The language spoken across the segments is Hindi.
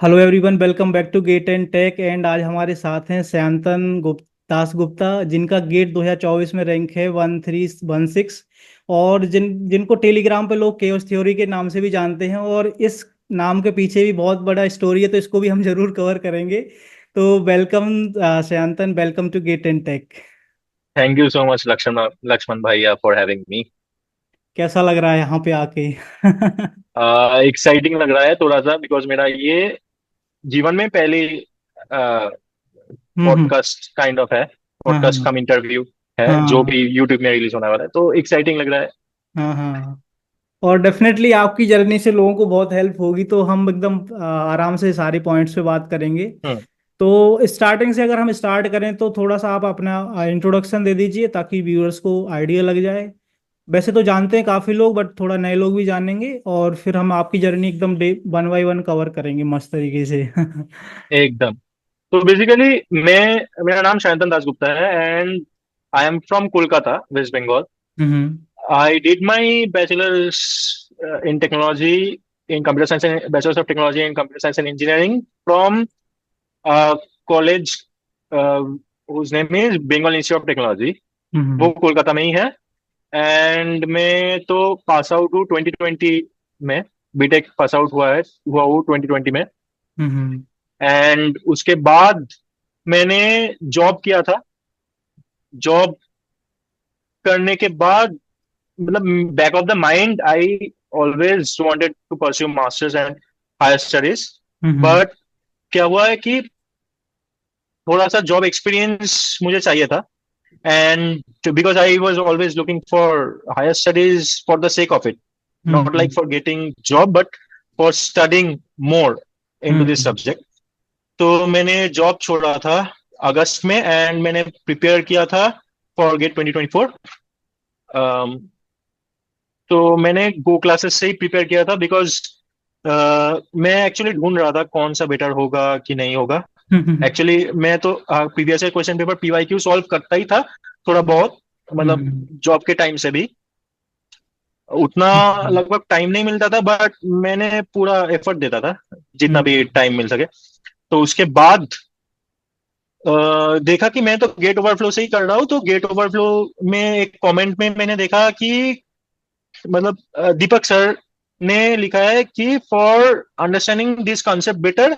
Hello everyone, welcome back to gate and tech. And आज हमारे साथ हैं सयांतन दास गुप्ता, जिनका गेट 2024 में रैंक है 1316। और जिनको टेलीग्राम पे लोग केओस थ्योरी के नाम से भी जानते हैं, और इस नाम के पीछे भी बहुत बड़ा स्टोरी है, तो इसको भी हम जरूर कवर करेंगे। तो welcome Sayantan, welcome to gate and tech. Thank you so much Laxman भैया फॉर हैविंग मी। कैसा लग रहा है यहाँ पे आके? एक्साइटिंग लग रहा है थोड़ा सा बिकॉज मेरा ये जीवन में पहली हम्म। पॉडकास्ट काइंड ऑफ है। हाँ पॉडकास्ट हाँ कम इंटरव्यू है जो हाँ भी यूट्यूब में रिलीज होने वाला है, तो एक्साइटिंग लग रहा है। हाँ हाँ। और डेफिनेटली आपकी जर्नी से लोगों को बहुत हेल्प होगी, तो हम एकदम आराम से सारे पॉइंट्स पे बात करेंगे। हम्म। तो स्टार्टिंग से अगर हम स्टार्ट करें, तो थोड़ा सा आप अपना इंट्रोडक्शन दे दीजिए, ताकि व्यूअर्स को आइडिया लग जाए। वैसे तो जानते हैं काफ़ी लोग, बट थोड़ा नए लोग भी जानेंगे, और फिर हम आपकी जर्नी एकदम day one by one cover करेंगे मस्त तरीके से। एकदम। तो बेसिकली मैं मेरा नाम शांतन दास गुप्ता है and I am from Kolkata, West Bengal. Hmm I did my bachelors in technology in computer science and bachelors of technology in computer science and engineering from college whose name is Bengal Institute of Technology. वो हम्म कोलकाता में ही है। एंड मैं तो पास आउट हूँ 2020 में। बीटेक पास आउट हुआ हूँ 2020 में। हम्म एंड उसके बाद मैंने जॉब किया था। जॉब करने के बाद मतलब back of the mind I always wanted to pursue masters and higher studies. Hmm but क्या हुआ है कि थोड़ा सा जॉब एक्सपीरियंस मुझे चाहिए था। And because I was always looking for higher studies for the sake of it, not like hmm for getting job, but for studying more into this hmm subject. तो मैंने जॉब छोड़ा था अगस्त में एंड मैंने प्रिपेयर किया था फॉर गेट 2024। तो मैंने गो क्लासेस से ही प्रिपेयर किया था बिकॉज मैं एक्चुअली ढूंढ रहा था कौन सा बेटर होगा कि नहीं होगा। हम्म एक्चुअली मैं तो previous question paper PYQ solve करता ही था थोड़ा बहुत, मतलब हम्म जॉब के टाइम से भी उतना हम्म लगभग टाइम नहीं मिलता था, बट मैंने पूरा एफर्ट देता था जितना भी हम्म टाइम मिल सके। तो उसके बाद देखा कि मैं तो गेट ओवरफ्लो से ही कर रहा हूँ, तो गेट ओवरफ्लो में एक कमेंट में मैंने देखा कि मतलब दीपक सर ने लिखा है कि for understanding this concept better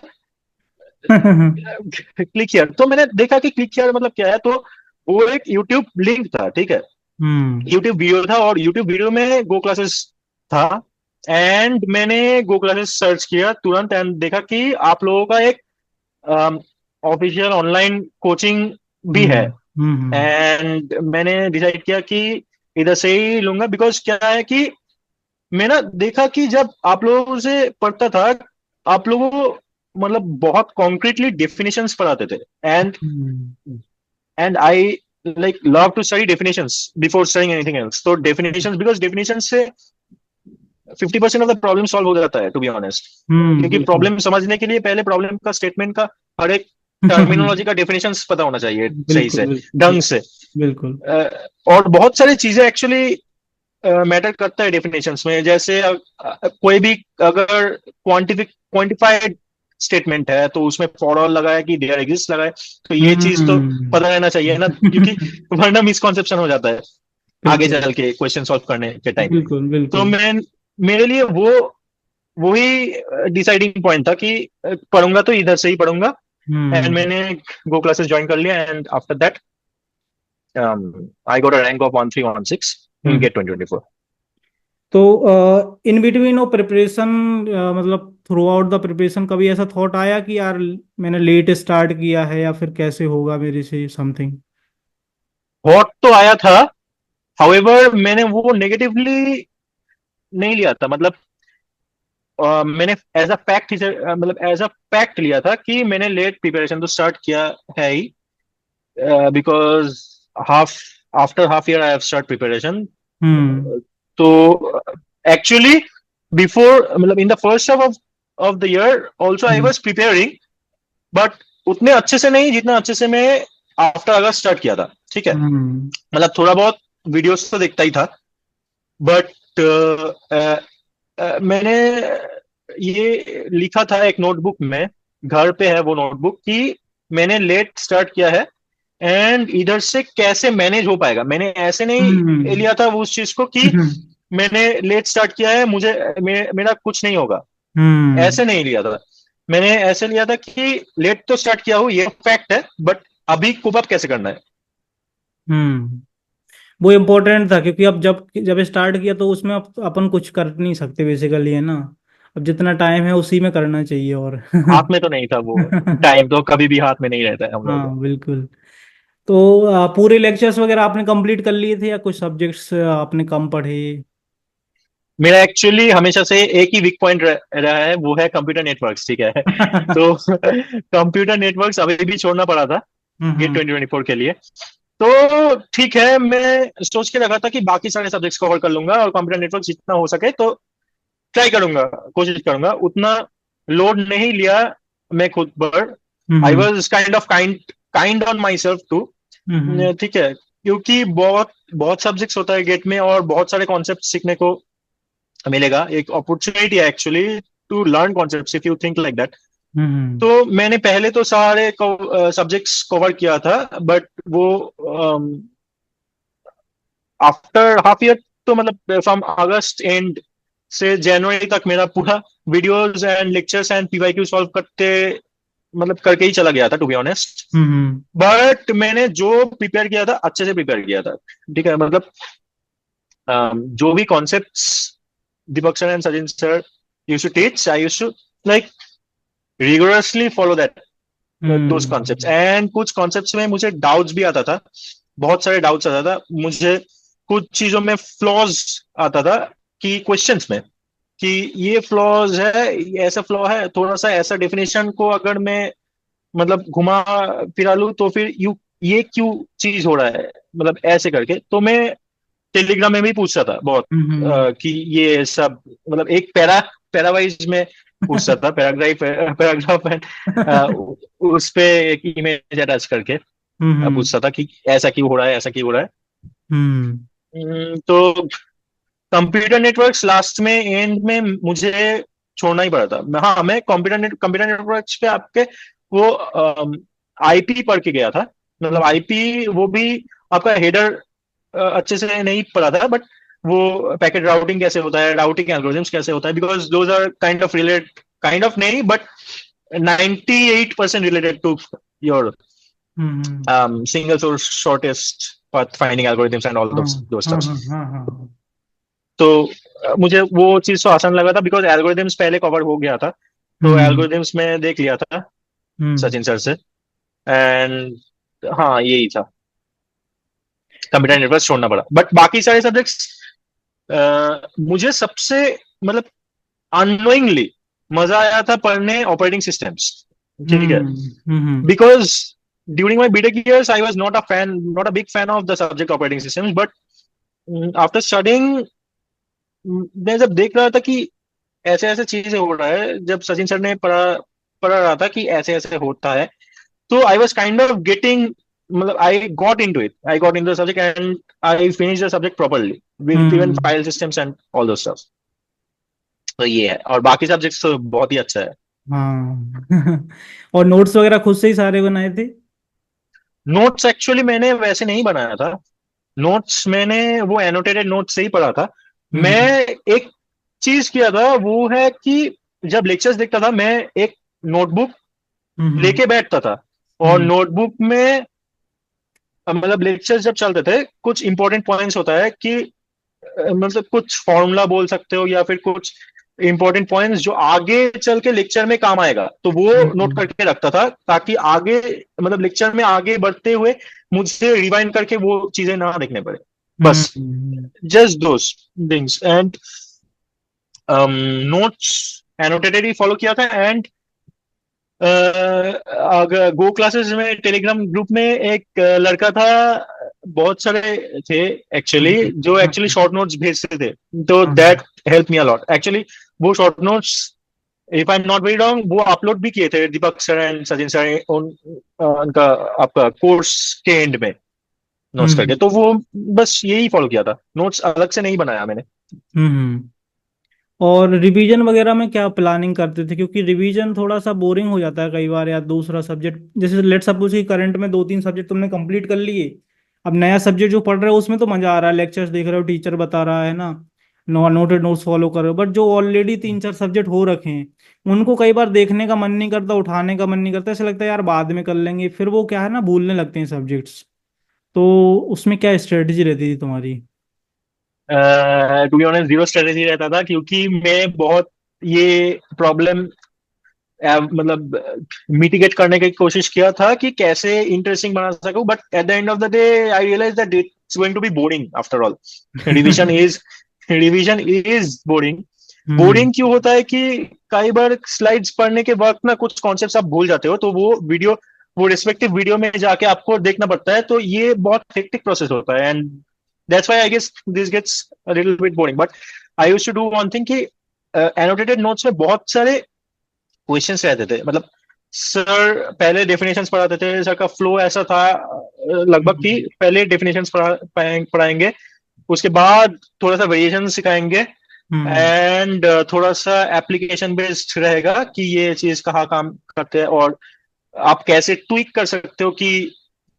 click here. तो मैंने देखा कि क्लिक हियर मतलब क्या है, तो वो एक यूट्यूब लिंक था, ठीक है। हम्म यूट्यूब वीडियो था और यूट्यूब वीडियो में गो क्लासेस था। एंड मैंने गो क्लासेस सर्च किया तुरंत एंड देखा कि आप लोगों का एक ऑफिशियल ऑनलाइन कोचिंग भी है। हम्म हम्म एंड मैंने डिसाइड किया कि इधर से ही लूंगा बिकॉज क्या है कि मैं ना देखा कि जब आप लोगों से पढ़ता था, आप लोगों को मतलब बहुत कॉन्क्रीटली डेफिनेशंस पढ़ाते थे। And hmm and I like love to study definitions before studying anything else. तो definitions because definitions से 50% ऑफ द प्रॉब्लम सॉल्व हो जाता है टू बी ऑनेस्ट। क्योंकि बिल्कुल। प्रॉब्लम समझने के लिए पहले प्रॉब्लम का स्टेटमेंट का हर एक टर्मिनोलॉजी का डेफिनेशंस पता होना चाहिए सही बिल्कुल से, बिल्कुल ढंग से। बिल्कुल। और बहुत सारी चीजें एक्चुअली मैटर करता है डेफिनेशंस में, जैसे कोई भी अगर क्वांटिफाइड स्टेटमेंट है तो उसमें फॉर ऑल लगा है कि देयर एग्जिस्ट लगा है। तो ये चीज तो हम्म। पता रहना चाहिए ना, क्योंकि वरना मिसकॉन्सेप्शन हो जाता है आगे बिल्कुल चल के क्वेश्चन सॉल्व करने के टाइम। बिल्कुल तो बिल्कुल। मैं मेरे लिए वो वही डिसाइडिंग पॉइंट था कि पढ़ूंगा तो इधर से ही पढ़ूंगा। And hmm. मैंने गो क्लासेस ज्वाइन कर लिया and after that I got a rank of 1316 in hmm. GATE 2024। तो इन बिटवीन ऑफ प्रिपरेशन, मतलब थ्रू आउट द प्रिपरेशन, कभी ऐसा थॉट आया कि यार मैंने लेट स्टार्ट किया है, या फिर कैसे होगा मेरे से समथिंग? हॉट तो आया था, हाउएवर मैंने वो नेगेटिवली नहीं लिया था। मतलब मैंने एज अ फैक्ट मतलब एज अ फैक्ट लिया था कि मैंने लेट प्रिपरेशन तो स्टार्ट किया है ही because half after half year I have start preparation. Hmm तो एक्चुअली बिफोर मतलब in the first half of the year also I hmm was preparing, but उतने अच्छे से नहीं जितना अच्छे से मैं आफ्टर अगस्त स्टार्ट किया था, ठीक है। हम्म मतलब थोड़ा बहुत वीडियोस तो देखता ही था, बट मैंने ये लिखा था एक नोटबुक में, घर पे है वो नोटबुक, कि मैंने लेट स्टार्ट किया है एंड इधर से कैसे मैनेज हो पाएगा। मैंने ऐसे नहीं हम्म लिया था उस चीज को कि हम्म मैंने लेट स्टार्ट किया है, मेरा कुछ नहीं होगा, हम्म ऐसे नहीं लिया था। मैंने ऐसे लिया था कि लेट तो स्टार्ट किया हूँ, ये फैक्ट है, बट अभी कोप अप कैसे करना है। हम्म। वो इम्पोर्टेंट था क्योंकि अब जब जब स्टार्ट किया तो उसमें अपन कुछ कर नहीं सकते बेसिकली, है ना। अब जितना टाइम है उसी में करना चाहिए और हाथ में तो नहीं था वो, टाइम तो कभी भी हाथ में नहीं रहता है हम लोगों हाँ बिल्कुल। तो पूरे लेक्चर्स वगैरह आपने कंप्लीट कर लिए थे या कुछ सब्जेक्ट्स आपने कम पढ़े? मेरा एक्चुअली हमेशा से एक ही वीक पॉइंट रहा है, वो है कंप्यूटर नेटवर्क्स, ठीक है। तो कंप्यूटर नेटवर्क्स अभी भी छोड़ना पड़ा था गेट हम्म 2024 के लिए। तो ठीक है, मैं सोच के रखा था कि बाकी सारे सब्जेक्ट्स कवर कर लूंगा और कंप्यूटर नेटवर्क जितना हो सके तो ट्राई करूंगा, कोशिश करूंगा। उतना लोड नहीं लिया मैं खुद पर। I hmm was kind on my self too, hmm ठीक है, क्योंकि बहुत बहुत सब्जेक्ट्स होता है गेट में और बहुत सारे कॉन्सेप्ट सीखने को मिलेगा। एक अपॉर्चुनिटी है actually to learn concepts if you think like that. Hmm तो मैंने पहले तो सारे सब्जेक्ट्स कवर किया था, बट वो आफ्टर हाफ ईयर, तो मतलब फ्रॉम अगस्त एंड से जनवरी तक मेरा पूरा videos and lectures and PYQ solve करते, मतलब करके ही चला गया था to be honest. Hmm but मैंने जो प्रिपेयर किया था अच्छे से प्रिपेयर किया था, ठीक है। मतलब जो भी concepts Deepak sir and Sachin sir used to teach, I used to like rigorously follow that those concepts. Hmm and कुछ कॉन्सेप्ट्स में मुझे डाउट्स भी आता था, बहुत सारे डाउट्स आता था मुझे। कुछ चीजों में फ्लॉज आता था कि क्वेश्चंस में, कि ये फ्लॉज है, ये ऐसा फ्लॉ है, थोड़ा सा ऐसा डेफिनेशन को अगर मैं मतलब घुमा फिरा लूं तो फिर ये क्यों चीज हो रहा है, मतलब ऐसे करके। तो मैं टेलीग्राम में भी पूछता था बहुत, हम्म कि ये सब मतलब एक पैरावाइज में पूछता था, पैराग्राफ एंड उस पे एक इमेज अटैच करके हम्म पूछता था कि ऐसा क्यों हो रहा है, ऐसा क्यों हो रहा है। हम्म तो कंप्यूटर नेटवर्क्स लास्ट में एंड में मुझे छोड़ना ही पड़ा था। हाँ, मैं कंप्यूटर नेटवर्क्स पे आपके वो आईपी पढ़ के गया था। मतलब आईपी वो भी आपका हेडर अच्छे से नहीं पढ़ा था, बट वो पैकेट राउटिंग कैसे होता है, राउटिंग एल्गोरिथम्स कैसे होता है, because those are kind of नहीं, but 98% related to your hmm single source shortest path finding algorithms and all हाँ those हाँ stuff. हाँ हाँ हाँ तो मुझे वो चीज तो आसान लगा था बिकॉज एल्गोरिथम्स पहले कवर हो गया था। तो हम्म एल्गोरिथम्स में देख लिया था हम्म सचिन सर से। एंड हाँ, यही था, कंप्यूटर नेटवर्क छोड़ना पड़ा। बट बाकी सारे सब्जेक्ट्स मुझे सबसे मतलब अनोइंगली मजा आया था पढ़ने ऑपरेटिंग सिस्टम्स, ठीक है। Because during my BTech years I was not a big fan of the subject operating systems, but after studying मैं जब देख रहा था कि ऐसे ऐसे चीजें हो रहा है, जब सचिन सर ने पढ़ा रहा था कि ऐसे ऐसे होता है, तो I was kind of getting, मतलब I got in the subject and I finish the subject properly with even hmm file systems and all those stuff. तो ये है, और बाकी सब्जेक्ट्स तो बहुत ही अच्छा है। हाँ और नोट्स वगैरह खुद से ही सारे बनाए थे? नोट्स एक्चुअली मैंने वैसे नहीं बनाया था, नोट्स मैंने वो एनोटेटेड नोट्स से ही पढ़ा था। मैं हम्म एक चीज किया था, वो है कि जब लेक्चर्स देखता था मैं एक नोटबुक हम्म लेके बैठता था, और हम्म नोटबुक में मतलब लेक्चर्स जब चलते थे कुछ इंपॉर्टेंट पॉइंट्स होता है कि मतलब कुछ फॉर्मूला बोल सकते हो या फिर कुछ इंपॉर्टेंट पॉइंट्स जो आगे चल के लेक्चर में काम आएगा, तो वो नोट हम्म करके रखता था, ताकि आगे मतलब लेक्चर में आगे बढ़ते हुए मुझे रिवाइंड करके वो चीजें ना देखने पड़े, बस। Hmm just those things and notes annotated ही फॉलो किया था। एंड अगर गो क्लासेस में टेलीग्राम ग्रुप में एक लड़का था, बहुत सारे थे एक्चुअली, जो एक्चुअली शॉर्ट नोट्स भेजते थे, तो that help me a lot actually. वो short notes, if I am not very wrong, वो अपलोड भी किए थे Deepak sir and Sachin sir उनका आपका कोर्स के एंड में नोट्स करके। तो वो बस यही फॉलो किया था, नोट्स अलग से नहीं बनाया मैंने। हम्म और रिवीजन वगैरह में क्या प्लानिंग करते थे, क्योंकि रिवीजन थोड़ा सा बोरिंग हो जाता है कई बार, या दूसरा सब्जेक्ट जैसे लेट सपोज कि करंट में दो तीन सब्जेक्ट तुमने कंप्लीट कर लिए, अब नया सब्जेक्ट जो पढ़ रहे हो उसमें तो मजा आ रहा है, लेक्चर्स देख रहे हो, टीचर बता रहा है ना, नोटेड नोट्स फॉलो कर रहे हो, बट जो ऑलरेडी तीन चार सब्जेक्ट हो रखे हैं उनको कई बार देखने का मन नहीं करता, उठाने का मन नहीं करता, ऐसा लगता है यार बाद में कर लेंगे, फिर वो क्या है ना, भूलने लगते हैं सब्जेक्ट्स। तो उसमें क्या स्ट्रेटेजी रहती थी तुम्हारी? To be honest zero strategy रहता था, क्योंकि मैं बहुत ये प्रॉब्लम मतलब मिटिगेट करने की कोशिश किया था कि कैसे इंटरेस्टिंग बना सकूं, but at the end of the day I realise that it's going to be boring after all. Revision is revision is boring. Hmm. Boring क्यों होता है कि कई बार स्लाइड्स पढ़ने के वक्त ना कुछ कॉन्सेप्ट्स आप भूल जाते हो, तो वो रिस्पेक्टिव वीडियो में जाके आपको देखना पड़ता है, तो ये बहुत हेक्टिक प्रोसेस होता है, and that's why I guess this gets a little bit boring. But I used to do one thing कि एनोटेटेड नोट्स में बहुत सारे क्वेश्चंस रहते थे। मतलब सर पहले डेफिनेशंस पढ़ाते थे, सर का फ्लो ऐसा था लगभग कि हम्म। पहले डेफिनेशंस पढ़ाएंगे, उसके बाद थोड़ा सा वेरिएशन सिखाएंगे, हम्म। एंड थोड़ा सा एप्लीकेशन बेस्ड रहेगा कि ये चीज कहाँ काम करते हैं और आप कैसे ट्विक कर सकते हो कि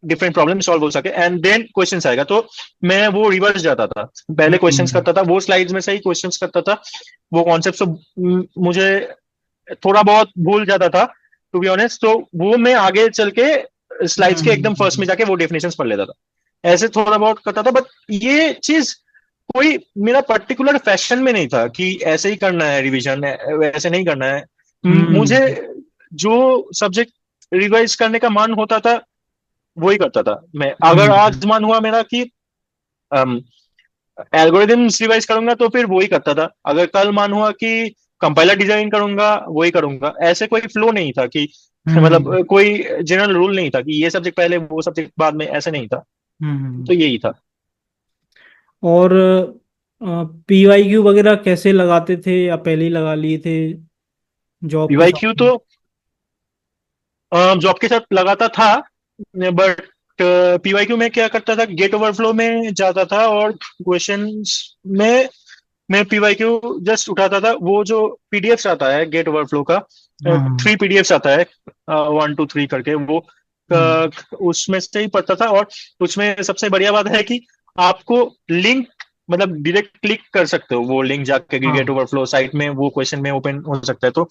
डिफरेंट प्रॉब्लम सॉल्व हो सके, एंड देन क्वेश्चंस आएगा। तो मैं वो रिवर्स जाता था, पहले क्वेश्चंस हम्म। करता था, वो स्लाइड्स में से ही क्वेश्चंस करता था, वो कॉन्सेप्ट मुझे थोड़ा बहुत भूल जाता था टू बी ऑनेस्ट, तो वो मैं आगे चल के स्लाइड्स के एकदम फर्स्ट में हम्म। जाके वो डेफिनेशंस पढ़ लेता था। ऐसे थोड़ा बहुत करता था, बट ये चीज कोई मेरा पर्टिकुलर फैशन में नहीं था कि ऐसे ही करना है रिवीजन, वैसे नहीं करना है। मुझे हम्म। जो सब्जेक्ट रिवाइज करने का मन होता था वही करता था मैं। अगर हम्म। आज मन हुआ मेरा कि एल्गोरिदम्स रिवाइज करूंगा तो फिर वही करता था, अगर कल मन हुआ कि कंपाइलर डिजाइन करूंगा वही करूंगा। ऐसे कोई फ्लो नहीं था कि मतलब हम्म। कोई जनरल रूल नहीं था कि ये सब्जेक्ट पहले वो सब्जेक्ट बाद में, ऐसे नहीं था। हम्म। तो यही था। और पीवाईक्यू वगैरह कैसे लगाते थे, या पहले ही लगा लिए थे जॉब के पीवाईक्यू साथ में? तो जॉब के साथ लगाता था, बट पीवाईक्यू में क्या करता था, गेट ओवरफ्लो में जाता था और क्वेश्चंस में मैं पीवाईक्यू जस्ट उठाता था। वो जो पीडीएफ आता है गेट ओवरफ्लो का, हाँ। 3 पीडीएफ आता है, 1 2 3 करके, वो हम्म। उसमें से ही पढ़ता था। और उसमें सबसे बढ़िया बात है कि आपको लिंक मतलब डायरेक्ट क्लिक कर सकते हो, वो लिंक जाके गेट हाँ। ओवरफ्लो साइट में वो क्वेश्चन में ओपन हो सकता है। तो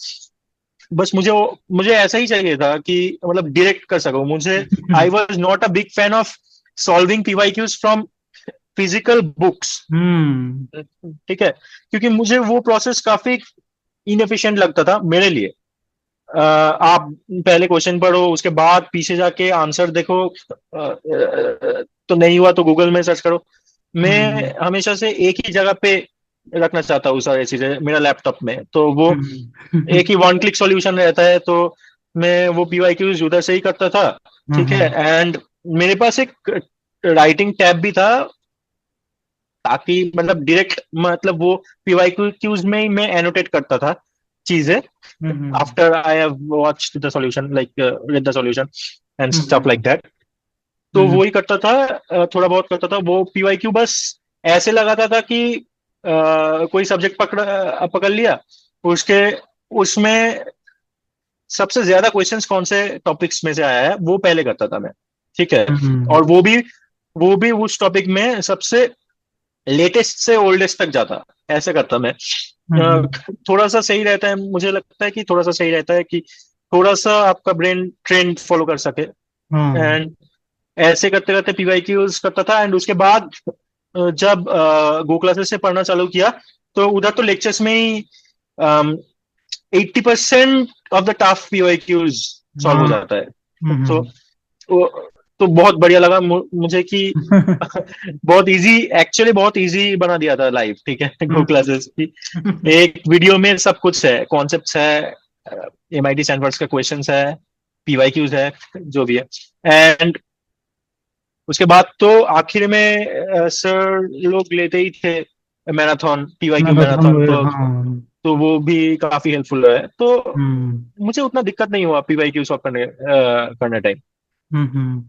बस मुझे ऐसा ही चाहिए था कि मतलब डायरेक्ट कर सको मुझे। I was not a big fan of solving PYQs from physical books. Hmm. ठीक है, क्योंकि मुझे वो प्रोसेस काफी इनएफिशिएंट लगता था मेरे लिए। आप पहले क्वेश्चन पढ़ो, उसके बाद पीछे जाके आंसर देखो, तो नहीं हुआ तो गूगल में सर्च करो। मैं हम्म। हमेशा से एक ही जगह पे रखना चाहता हूँ सारी चीजें मेरा लैपटॉप में, तो वो हम्म। एक ही 1 क्लिक सॉल्यूशन रहता है। तो मैं वो पीवाईक्यूज उधर से ही करता था। ठीक है, हम्म। एंड मेरे पास एक राइटिंग टैब भी था, ताकि मतलब डायरेक्ट मतलब वो पीवाईक्यूज में ही मैं एनोटेट करता था चीजें hmm. After I have watched the solution, like read the solution and stuff like hmm. That. तो हम्म। वही करता था, थोड़ा बहुत करता था। वो पीवाईक्यू बस ऐसे लगाता था कि कोई सब्जेक्ट पकड़ लिया, उसके उसमें सबसे ज्यादा क्वेश्चंस कौन से टॉपिक्स में से आया है वो पहले करता था मैं। ठीक है, हम्म। और वो भी उस टॉपिक में सबसे लेटेस्ट से ओल्डेस्ट तक जाता, ऐसे करता मैं। हम्म। थोड़ा सा सही रहता है, मुझे लगता है कि थोड़ा सा सही रहता है कि थोड़ा सा आपका ब्रेन ट्रेंड फॉलो कर सके। हाँ। एंड ऐसे करते करते पीवाईक्यूज करता था, एंड उसके बाद जब गो क्लासेस से पढ़ना चालू किया, तो उधर तो लेक्चर्स में ही 80% of the tough PYQs solve हो हाँ। जाता है। तो हम्म। तो बहुत बढ़िया लगा मुझे कि बहुत इजी, एक्चुअली बहुत इजी बना दिया था लाइफ। ठीक है, गो हम्म। क्लासेस की एक वीडियो में सब कुछ है, कॉन्सेप्ट्स है, एमआईटी स्टैनफोर्ड का क्वेश्चंस है, पीवाईक्यूज है, जो भी है। एंड उसके बाद तो आखिर में सर लोग लेते ही थे मैराथन, पीवाईक्यू मैराथन मैराथन, वगैरह, तो हाँ। वो भी काफी हेल्पफुल है। तो हम्म। मुझे उतना दिक्कत नहीं हुआ पीवाईक्यू सॉल्व करने टाइम।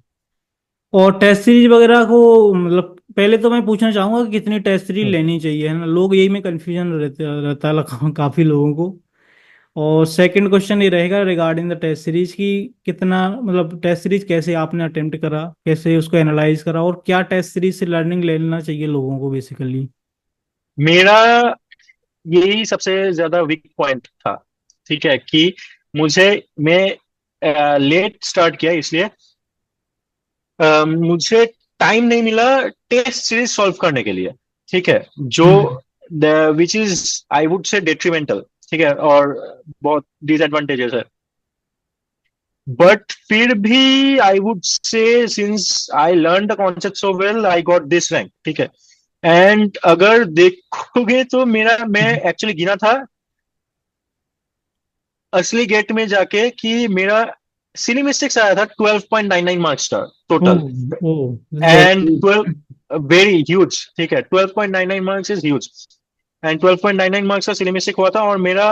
और टेस्ट सीरीज वगैरह को मतलब पहले तो मैं पूछना चाहूंगा कि कितनी टेस्ट सीरीज लेनी चाहिए, है ना, लोग यही में कंफ्यूजन रहता है काफी लोगों को। और सेकंड क्वेश्चन ये रहेगा रिगार्डिंग द टेस्ट सीरीज की, कितना मतलब टेस्ट सीरीज कैसे आपने अटेम्प्ट करा, कैसे उसको एनालाइज करा, और क्या टेस्ट सीरीज से लर्निंग लेना चाहिए लोगों को बेसिकली। मेरा यही सबसे ज्यादा वीक पॉइंट था। ठीक है कि मुझे मैं लेट स्टार्ट किया, इसलिए मुझे टाइम नहीं मिला टेस्ट सीरीज सॉल्व करने के लिए। ठीक है, जो hmm. Which is I would say detrimental. ठीक है, और बहुत डिसएडवांटेजेस है। बट फिर भी I would say since I learn the concept so well I got this rank. ठीक है, एंड अगर देखोगे तो मैं एक्चुअली गिना था असली गेट में जाके कि मेरा सिली मिस्टेक्स आया था 12.99 मार्क्स था total. Oh. Oh, and very. 12 very huge. ठीक है, 12.99 marks is huge. And 12.99 marks का सिली मिस्टेक हुआ था, और मेरा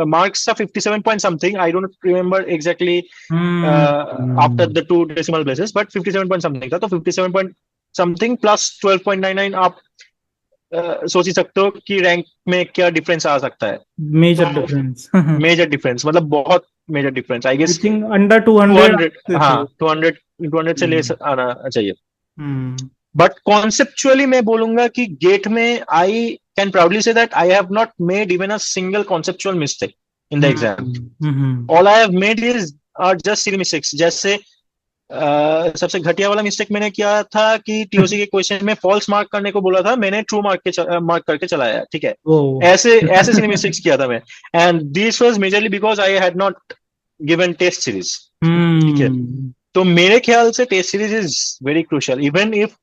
मार्क्स था 57 point something, I don't remember exactly after hmm. The two decimal places, but 57 point something था। तो 57 पॉइंट समथिंग प्लस 12.99, आप सोच ही सकते हो कि रैंक में क्या डिफरेंस आ सकता है। मेजर तो डिफरेंस। मेजर डिफरेंस मतलब बहुत major difference, I I guess think under 200 200। हाँ, थे। 200, 200 से ले हम्म। आना चाहिए। हम्म। बट कॉन्सेप्चुअली मैं बोलूंगा कि गेट में I can proudly say that I have not made even a single conceptual mistake in the exam. Hmm. All I have made is are just silly mistakes. जैसे सबसे घटिया वाला मिस्टेक मैंने किया था कि टीओसी के क्वेश्चन में फॉल्स मार्क करने को बोला था, मैंने ट्रू मार्क करके चलाया। ठीक है, ओ। ऐसे ऐसे सिली मिस्टेक्स किया था मैं। And this was majorly because I had not given test series. ठीक है, हम्म। तो मेरे ख्याल से test series is very crucial. Even if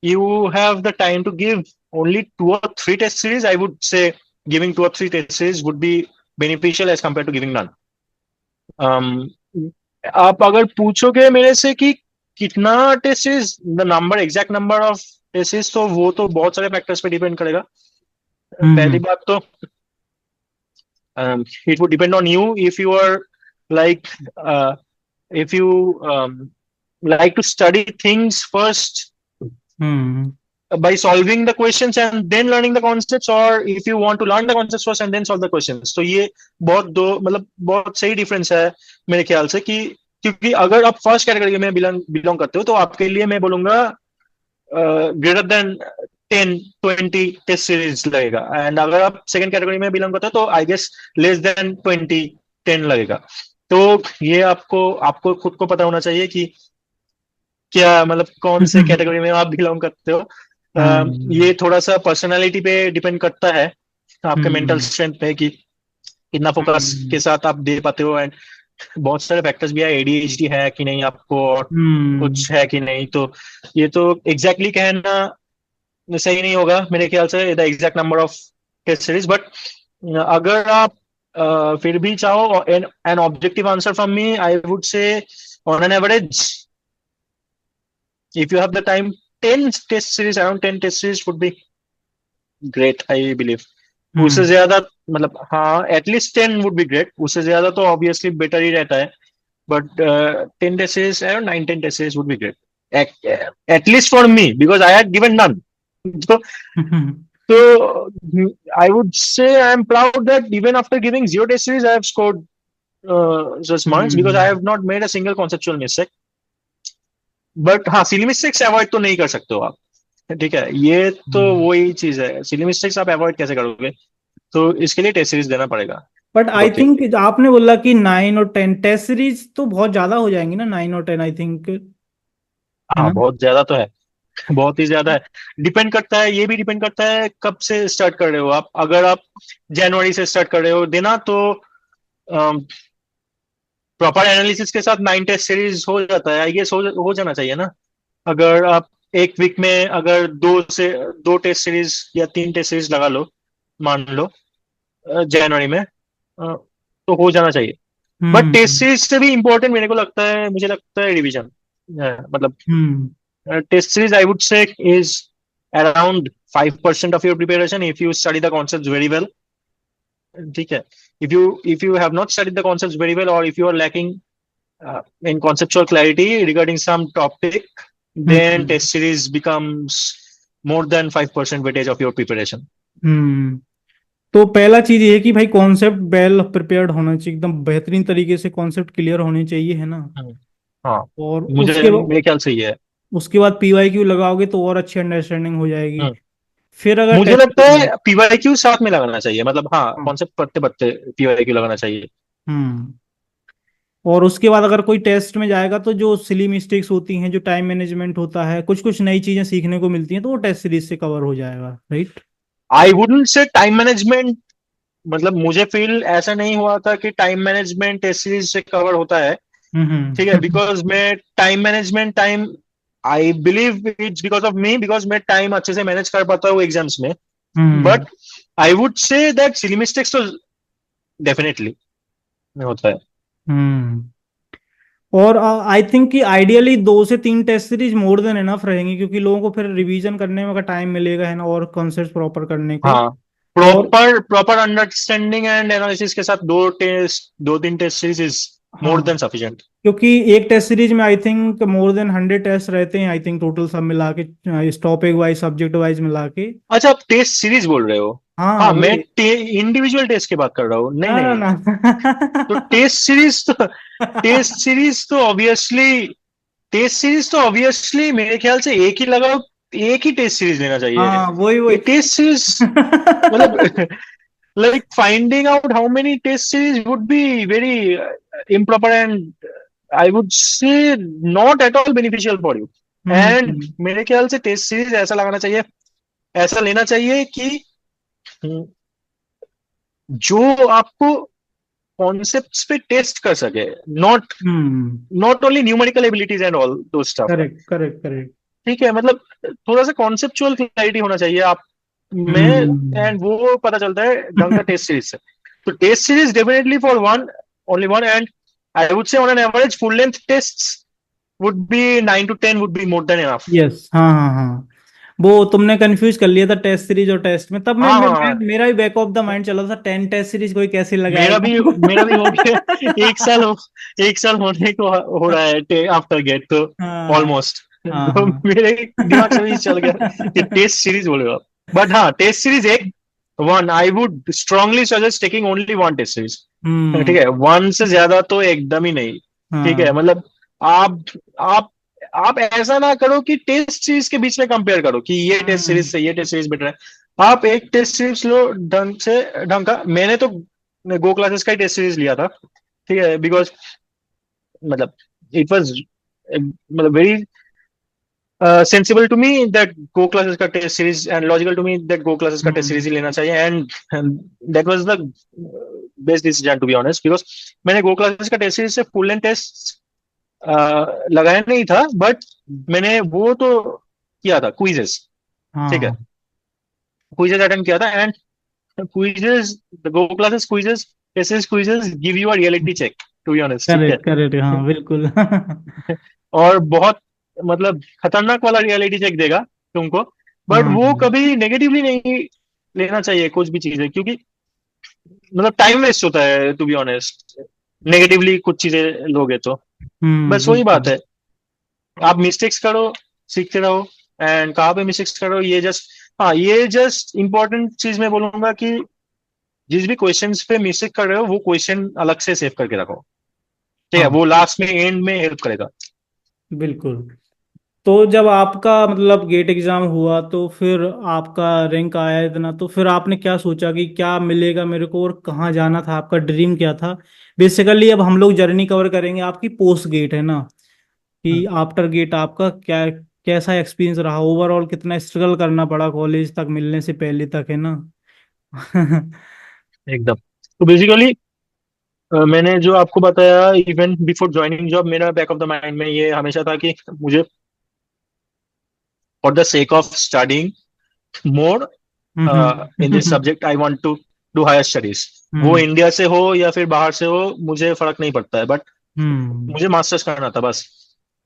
you have the time to give only 2 or 3 test series, I would say giving 2 or 3 test series would be beneficial as compared to giving none. um, आप अगर पूछोगे मेरे से कि कितना test series, the number, exact number of test series, तो वो तो बहुत सारे फैक्टर्स पे डिपेंड करेगा। पहली हम्म। बात तो it would depend on you if you are like if you like to study things first hmm. by solving the questions and then learning the concepts, or if you want to learn the concepts first and then solve the questions। तो ये बहुत दो मतलब बहुत सही डिफरेंस है मेरे ख्याल से। कि क्योंकि अगर आप फर्स्ट कैटेगरी में बिलोंग करते हो तो आपके लिए मैं बोलूंगा ग्रेटर देन 10-20 टेस्ट सीरीज लगेगा। एंड अगर आप सेकंड कैटेगरी में बिलोंग करते हो तो आई गेस लेस देन 10 लगेगा। तो ये आपको आपको खुद को पता होना चाहिए कि क्या मतलब कौन से कैटेगरी में आप बिलोंग करते हो। हाँ। ये थोड़ा सा पर्सनालिटी पे डिपेंड करता है, आपके मेंटल हम्म। स्ट्रेंथ पे, कि कितना फोकस के हम्म। साथ आप दे पाते हो। एंड बहुत सारे फैक्टर्स भी है, एडीएचडी है कि नहीं आपको, और हम्म। कुछ है कि नहीं। तो ये तो एग्जैक्टली कहना सही नहीं होगा मेरे ख्याल से the exact number of test series. But अगर आप फिर भी चाहो an objective answer from me, I would say on an average if you have the time, 10 test series, around 10 test series would be great, I believe। उससे हम्म। ज्यादा मतलब हाँ एटलीस्ट 10 वुड बी ग्रेट, उससे ज्यादा तो ऑब्वियसली बेटर ही रहता है। But 10 test series, around 9-10 test series would be great, at least for me because I had given none. तो I would say I am proud that even after giving 0 test series I have scored such marks because I hmm. have not made a single conceptual mistake। But हाँ, सिली मिस्टेक्स अवॉइड तो नहीं कर सकते हो आप। ठीक है, ये तो वही चीज है, सिली मिस्टेक्स आप अवॉइड कैसे करोगे। तो इसके लिए टेस्ट सीरीज देना पड़ेगा, बट दो आई तीन। थिंक आपने बोला कि 9 और 10 टेस्ट सीरीज तो बहुत ज्यादा हो जाएंगी ना, 9 और 10 आई थिंक, है हाँ, ना। बहुत ज्यादा तो है, बहुत ही ज्यादा है। डिपेंड करता है, ये भी डिपेंड करता है कब से स्टार्ट कर रहे हो आप। अगर आप जनवरी से स्टार्ट कर रहे हो देना तो प्रॉपर एनालिसिस के साथ 9 टेस्ट सीरीज हो जाता है, आई गेस हो जाना चाहिए ना। अगर आप एक वीक में अगर 2 टेस्ट सीरीज या 3 टेस्ट सीरीज लगा लो, मान लो जनवरी में, तो हो जाना चाहिए। But test hmm. सीरीज से भी इंपॉर्टेंट मेरे को लगता है, मुझे लगता है रिवीजन। मतलब hmm. Test series I would say is around 5% of your preparation if you study the concepts very well। ठीक है, if you have not studied the concepts very well, or if you are lacking in conceptual clarity regarding some topic, then hmm. test series becomes more than 5% weightage of your preparation. हम्म। तो पहला चीज ये है कि भाई कॉन्सेप्ट वेल प्रिपेयर्ड होना चाहिए, एकदम बेहतरीन तरीके से कॉन्सेप्ट क्लियर होने चाहिए, है ना। हम्म, हाँ, और मुझे मेरे ख्याल से ये है। उसके बाद पीवाईक्यू लगाओगे तो और अच्छी अंडरस्टैंडिंग हो जाएगी। हम्म, फिर अगर मुझे टेस्ट। लगता है पीवाईक्यू साथ में लगाना चाहिए, मतलब हाँ, हाँ। कॉन्सेप्ट पढ़ते पढ़ते पीवाईक्यू लगाना चाहिए। हम्म। और उसके बाद अगर कोई टेस्ट में जाएगा तो जो सिली मिस्टेक्स होती हैं, जो टाइम मैनेजमेंट होता है, कुछ कुछ नई चीजें सीखने को मिलती हैं, तो वो टेस्ट सीरीज से कवर हो जाएगा, right. I wouldn't say time management, मतलब मुझे फील ऐसा नहीं हुआ था कि टाइम मैनेजमेंट टेस्ट सीरीज से कवर होता है। ठीक है, हम्म। बिकॉज मैं time management time I believe it's because of me, because मैं टाइम अच्छे से मैनेज कर पाता हूँ एग्जाम्स में। Hmm. But I would say that silly mistakes तो डेफिनेटली होता है। हम्म। और आई थिंक कि आइडियली 2 से 3 test series more than enough रहेंगी, क्योंकि लोगों को फिर रिवीजन करने में का टाइम मिलेगा, है ना, और कॉन्सेप्ट प्रॉपर करने को। हाँ, और proper proper understanding and analysis के साथ दो तीन टेस्ट सीरीज इज मोर हाँ, देन सफिशिएंट। क्योंकि एक टेस्ट सीरीज में I think more than 100 test रहते हैं, आई थिंक टोटल सब मिला के, इस टॉपिक वाइज सब्जेक्ट वाइज मिला के। अच्छा, आप टेस्ट सीरीज बोल रहे हो? हाँ हाँ, मैं वही। इंडिविजुअल टेस्ट की बात कर रहा हूँ, नहीं ना ना नहीं। ना। तो टेस्ट सीरीज तो ऑब्वियसली मेरे ख्याल से एक ही लगाओ, एक ही टेस्ट सीरीज लेना चाहिए। हाँ वही वही। ये टेस्ट सीरीज मतलब like finding out how many test series would be very improper and I would say not at all beneficial for you. And हम्म। मेरे ख्याल से टेस्ट सीरीज ऐसा लगाना चाहिए, ऐसा लेना चाहिए कि हम्म, जो आपको कॉन्सेप्ट्स पे टेस्ट कर सके, not hmm. Not only numerical abilities and all those stuff. Correct correct correct. ठीक है, मतलब थोड़ा सा कॉन्सेप्चुअल क्लैरिटी होना चाहिए आप में, हम्म। एंड वो पता चलता है ढंग का टेस्ट सीरीज से। तो test series definitely for one, only one, and I would say on an average full length test would be 9 to 10 would be more than enough. Yes, हाँ हाँ हाँ। वो तुमने कंफ्यूज कर लिया था टेस्ट सीरीज और टेस्ट में, तब हाँ हाँ हाँ, मेरा भी बैक ऑफ द माइंड चला था 10 टेस्ट सीरीज कोई कैसे मेरा भी मेरा भी हो लगाएगा। गया। एक साल होने को हो रहा है आफ्टर गेट, तो हाँ ऑलमोस्ट। हाँ तो हाँ। मेरे दिमाग से भी चल गया कि टेस्ट सीरीज बोले आप। बट हाँ, टेस्ट सीरीज एक, one I would strongly suggest taking only one test series. ठीक हम्म। है, वन से ज्यादा तो एकदम ही नहीं। ठीक है, हाँ। मतलब आप आप आप ऐसा ना करो कि टेस्ट सीरीज के बीच में कंपेयर करो कि ये टेस्ट सीरीज हम्म। से ये टेस्ट सीरीज बेटर है। आप एक टेस्ट सीरीज लो ढंग का। मैंने तो गो क्लासेस का ही टेस्ट सीरीज लिया था। ठीक है, बिकॉज मतलब इट वाज मतलब very sensible to me that GO classes का test series, and logical to me that GO classes का टेस्ट सीरीज हम्म। ही लेना चाहिए, and that was the best decision to be honest, because मैंने गो क्लासेस का टेस्ट सीरीज से फुल एंड टेस्ट लगाया नहीं था, बट मैंने वो तो किया था क्विजेस। ठीक है, हाँ। क्विजेस अटेंड किया था, and quizzes, the GO classes quizzes, test quizzes give you a reality check, to be honest. ठीक है, करेक्ट करेक्ट, हाँ बिल्कुल। और बहुत मतलब खतरनाक वाला रियलिटी चेक देगा तुमको। बट वो हम्म। कभी नेगेटिवली नहीं लेना चाहिए कुछ भी चीजें, क्योंकि मतलब टाइम वेस्ट होता है टू बी ऑनेस्ट, नेगेटिवली कुछ चीजें लोगे तो। बस वही बात बिल्कुल। है, आप मिस्टेक्स करो, सीखते रहो, एंड कहाँ पे मिस्टेक्स करो ये जस्ट, हाँ ये जस्ट इंपॉर्टेंट चीज मैं बोलूंगा कि जिस भी क्वेश्चंस पे मिस्टेक कर रहे हो वो क्वेश्चन अलग से सेव करके रखो। ठीक है, हाँ वो लास्ट में एंड में हेल्प करेगा। बिल्कुल। तो जब आपका मतलब गेट एग्जाम हुआ तो फिर आपका रैंक आया इतना, तो फिर आपने क्या सोचा कि क्या मिलेगा मेरे को और कहाँ जाना था, आपका ड्रीम क्या था। बेसिकली अब हम लोग जर्नी कवर करेंगे आपकी पोस्ट गेट, है ना, कि हम्म, आफ्टर गेट आपका क्या कैसा एक्सपीरियंस रहा, ओवरऑल कितना स्ट्रगल करना पड़ा कॉलेज तक मिलने से पहले तक, है ना। एकदम। तो बेसिकली मैंने जो आपको बताया इवन बिफोर ज्वाइनिंग जॉब, मेरा बैक ऑफ द माइंड में ये हमेशा था कि मुझे for the sake of studying more in this hmm. Subject I want to do higher studies. वो हम्म। इंडिया से हो या फिर बाहर से हो, मुझे फर्क नहीं पड़ता है, बट हम्म। मुझे मास्टर्स करना था बस।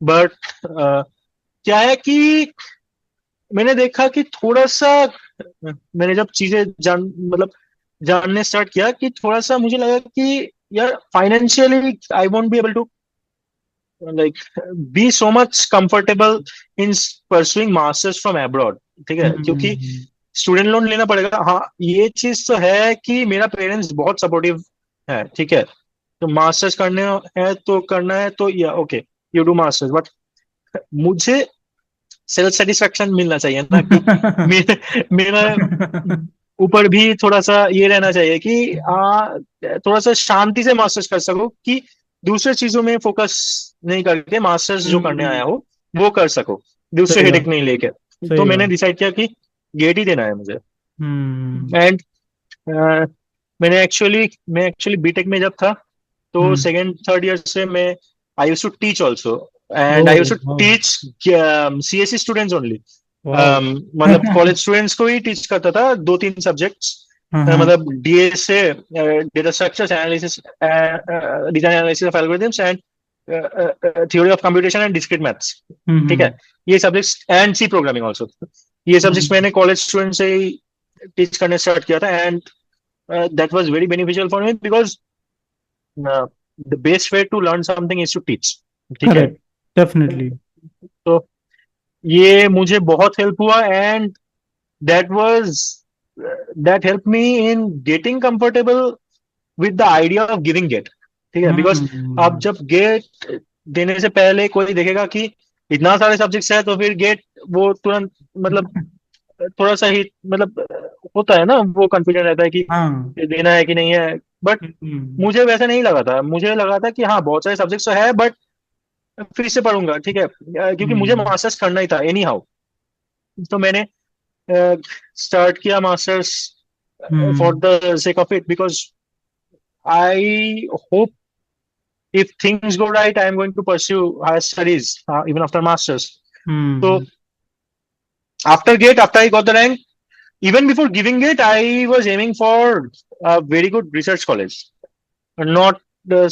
बट क्या है कि मैंने देखा कि थोड़ा सा मैंने जब चीजें मतलब जानने स्टार्ट किया कि थोड़ा सा मुझे लगा कि यार financially I won't be able to like be so much comfortable in pursuing masters from abroad, ठीक है, क्योंकि हम्म। स्टूडेंट लोन लेना पड़ेगा। हाँ, ये चीज तो है कि मेरा पेरेंट्स बहुत सपोर्टिव है, ठीक है। तो मास्टर्स करने है तो करना है तो या okay, you do masters, but मुझे सेल्फ सेटिस्फेक्शन मिलना चाहिए ना, कि मेरा ऊपर भी थोड़ा सा ये रहना चाहिए कि थोड़ा सा शांति से मास्टर्स कर सको, कि दूसरे चीजों में फोकस नहीं करके मास्टर्स जो करने हम्म। आया हो वो कर सको, दूसरे सही हेडेक बात। नहीं लेके। तो सही मैंने बात। डिसाइड किया कि गेट ही देना है मुझे। हम्म। एंड मैं एक्चुअली बीटेक में जब था, तो हम्म। सेकेंड थर्ड ईयर से मैं I used to teach also, ओ। एंड आई यूज्ड टू वाह। Teach CSC students only. वाह। मतलब कॉलेज स्टूडेंट्स को ही टीच करता था, दो तीन सब्जेक्ट्स, हाँ हाँ। मतलब डीएस से data structures analysis, design analysis of algorithms, and theory of computation and discrete maths, ठीक है। हम्म। ये subjects and C programming also, ये सब्जेक्ट्स हम्म। मैंने कॉलेज स्टूडेंट से ही टीच करने स्टार्ट किया था। And that was very beneficial for me, because the best way to learn something is to teach, ठीक है। करेक्ट। डेफिनेटली। तो ये मुझे बहुत हेल्प हुआ, and that was that helped me in getting comfortable with the idea of giving gate, ठीक है। बिकॉज अब हम्म। जब गेट देने से पहले कोई देखेगा कि इतना सारे सब्जेक्ट्स है, तो फिर गेट वो तुरंत, मतलब थोड़ा सा ही, मतलब होता है ना, वो कंफ्यूजन रहता है कि हाँ। ये देना है कि नहीं है। बट हम्म। मुझे वैसा नहीं लगा था, मुझे लगा था कि हाँ, बहुत सारे सब्जेक्ट्स तो है, बट फिर से पढ़ूंगा, ठीक है, क्योंकि मुझे हम्म। मास्टर्स करना ही था एनी हाउ। तो मैंने स्टार्ट किया masters for hmm. the sake of it, because I hope if things go right, I am going to pursue higher studies even after masters. So hmm. after GATE, after I got the rank, even before giving it, I was aiming for a very good research college, not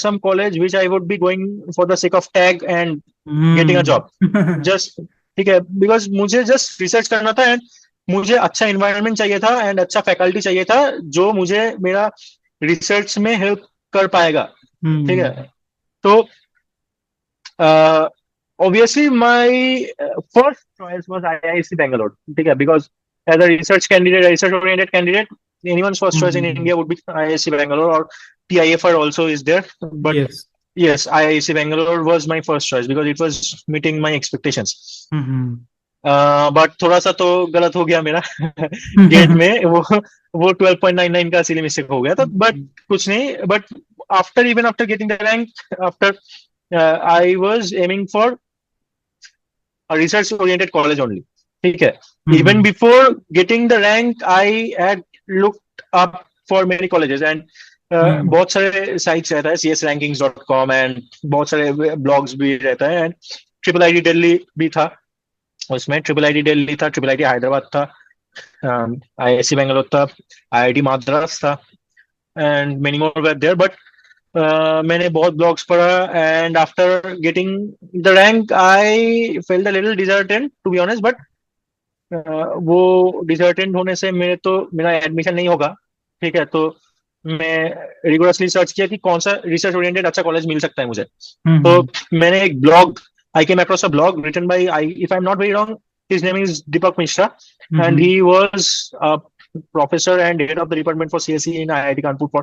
some college which I would be going for the sake of tag and getting a hmm. job. Just, ठीक है, बिकॉज मुझे जस्ट रिसर्च करना था, एंड मुझे अच्छा इन्वायरमेंट चाहिए था, एंड अच्छा फैकल्टी चाहिए था जो मुझे मेरा रिसर्च में हेल्प कर पाएगा, ठीक है। हम्म। तो obviously my first choice was IISc Bangalore, ठीक है, because as a research candidate, research oriented candidate, anyone's first choice in hmm. India would be IISc Bangalore, or TIFR also is there. But yes. yes, IISc Bangalore was my first choice because it was meeting my expectations. Hmm. But थोड़ा सा तो गलत हो गया मेरा गेट में, वो 12.99 का सिली मिस्टेक हो गया था, बट कुछ नहीं। But after, even after getting the rank, after I was aiming for research oriented college only, ठीक है। Even hmm. Before getting the rank, I had looked up for many colleges, and hmm. बहुत सारे साइट्स रहता है, csrankings.com, एंड बहुत सारे ब्लॉग्स भी रहता है, एंड ट्रिपल आईटी दिल्ली भी था उसमें, ट्रिपल आईटी दिल्ली था, ट्रिपल आईटी हैदराबाद था, आईआईसी बेंगलोर था, आईआईटी मद्रास था, and many more were there. But मैंने बहुत ब्लॉग्स पढ़ा, and after getting the rank I felt a little disheartened, to be honest. But वो डिसर्टेंट होने से मेरा एडमिशन नहीं होगा, ठीक है। तो मैं रिगोरसली सर्च किया कि कौन सा रिसर्च ओरिएंटेड अच्छा कॉलेज मिल सकता है मुझे। तो हम्म। मैंने एक blog, I came across a blog written by, if I'm not very wrong, his name is Deepak Mishra, and hmm. he was a professor and head of the department for CSE in IIT Kanpur for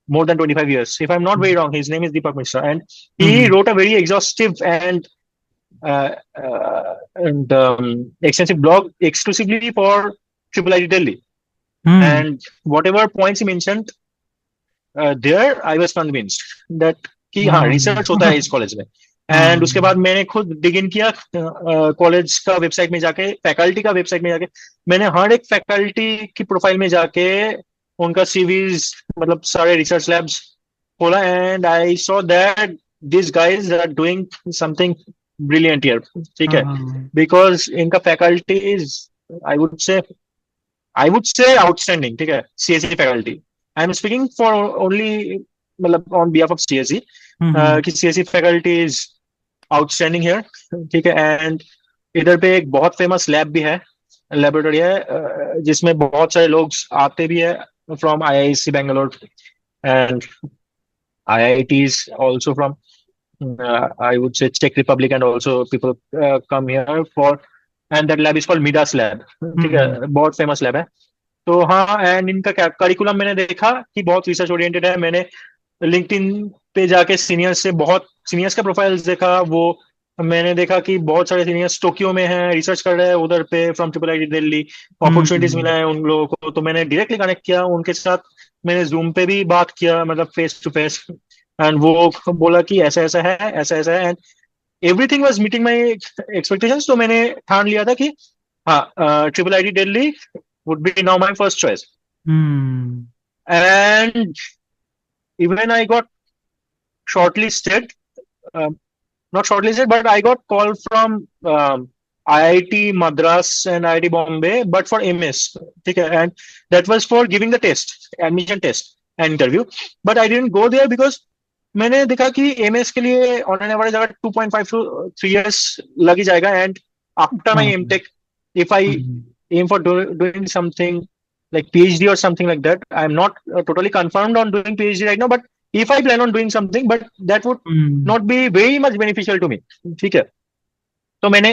more than 25 years. If I'm not very wrong, his name is Deepak Mishra, and he hmm. wrote a very exhaustive and extensive blog exclusively for Triple IT Delhi. Hmm. And whatever points he mentioned there, I was convinced that कि हाँ, रिसर्च होता है हाँ। इस कॉलेज में। एंड उसके हाँ। बाद मैंने खुद डिग इन किया कॉलेज का वेबसाइट में जाके, फैकल्टी का वेबसाइट में जाके, मैंने हर एक फैकल्टी की प्रोफाइल में जाके उनका सीवीज, मतलब सारे रिसर्च लैब्स खोला, and I saw that this guys are doing something brilliant here, ठीक है। हाँ। बिकॉज इनका faculty is, I would say I would से आउटस्टैंडिंग, ठीक है, CSE faculty. I am speaking for only, मतलब ऑन बिहाफ ऑफ सीएसई, हम्म। कि CSE faculty is outstanding here, ठीक है। एंड इधर पे एक बहुत फेमस लैब भी है, लेबोरेटरी है, जिसमें बहुत सारे लोग आते भी है from IIC Bangalore, and IITs also from I would say Czech Republic, and also people come here for and that lab is called Midas lab. ठीक हम्म है, बहुत फेमस लैब है। तो हाँ, एंड इनका करिकुलम मैंने देखा कि बहुत रिसर्च ओरिएंटेड है। मैंने लिंक्डइन पे जाके सीनियर्स से बहुत सीनियर्स का प्रोफाइल्स देखा। वो मैंने देखा कि बहुत सारे सीनियर्स टोक्यो में हैं, रिसर्च कर रहे हैं उधर पे from triple I Delhi. Opportunities hmm मिला है उन लोगों को, तो मैंने डायरेक्टली कनेक्ट किया उनके साथ। मैंने जूम पे भी बात किया, मतलब फेस टू फेस। एंड वो बोला कि ऐसा ऐसा है, ऐसा ऐसा है, and everything was meeting my expectations. तो मैंने ठान लिया था कि हाँ, triple I Delhi would be now my first choice. Hmm and even I got shortlisted, uh, not shortlisted, but I got call from IIT Madras and IIT Bombay, but for MS. Okay, and that was for giving the test, admission test and interview. But I didn't go there because मैंने देखा कि एमएस के लिए ऑन एन एवरेज अगर 2.5 to 3 years लग ही जाएगा। एंड आफ्टर माई हाँ M tech, if I hmm aim for doing something like PhD or something like that, I'm not totally confirmed on doing PhD right now, but if I plan on doing something, but that would hmm not be very much beneficial to me। ठीक है, तो मैंने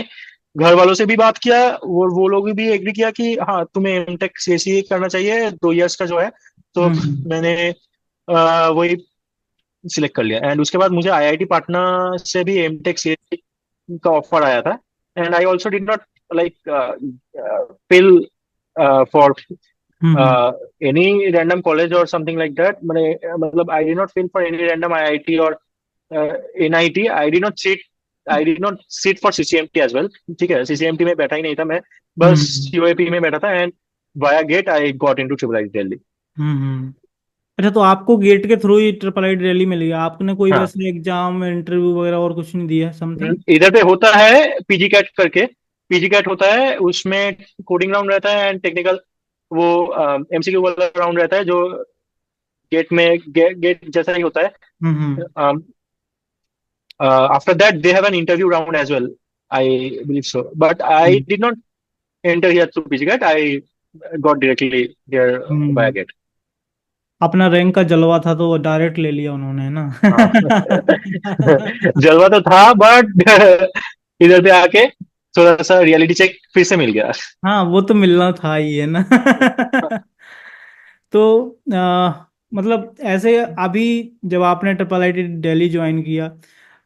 घर वालों से भी बात किया, वो लोग भी एग्री किया कि हाँ तुम्हें एमटेक सीएससी करना चाहिए, 2 years का जो है। तो हम्म मैंने वही सिलेक्ट कर लिया। एंड उसके बाद मुझे आईआईटी पटना से भी एमटेक सीएससी का ऑफर आया था। And I also did not like fill for hmm any random college or something like that। मतलब I did not fill for any random IIT or NIT। I did not sit for CCMT as well। ठीक है, CCMT में बैठा ही नहीं था मैं, बस हम्म COAP में बैठा था। And via GATE I got into triple I Delhi. Hmm. अच्छा, तो आपको गेट के थ्रू ही ट्रिपल आई दिल्ली मिल गया? आपने कोई हाँ, वैसे एग्जाम इंटरव्यू वगैरह और कुछ नहीं दिया समथिंग? इधर पे होता है पीजी कैट करके। पीजी कैट होता है, उसमें कोडिंग राउंड रहता है एंड टेक्निकल वो एमसीक्यू वाला राउंड रहता है, जो गेट में गेट जैसा ही होता हम्म है। After that, they have an interview round as well, I believe so. But I hmm did not enter here through PGCAT. I got directly here via hmm. GATE। अपना रैंक का जलवा था तो डायरेक्ट ले लिया उन्होंने, है ना? हाँ। जलवा तो था, बट इधर पे आके थोड़ा सा रियलिटी चेक फिर से मिल गया। हाँ, वो तो मिलना था ही, है ना? तो मतलब ऐसे अभी जब आपने ट्रिपल आई दिल्ली ज्वाइन किया,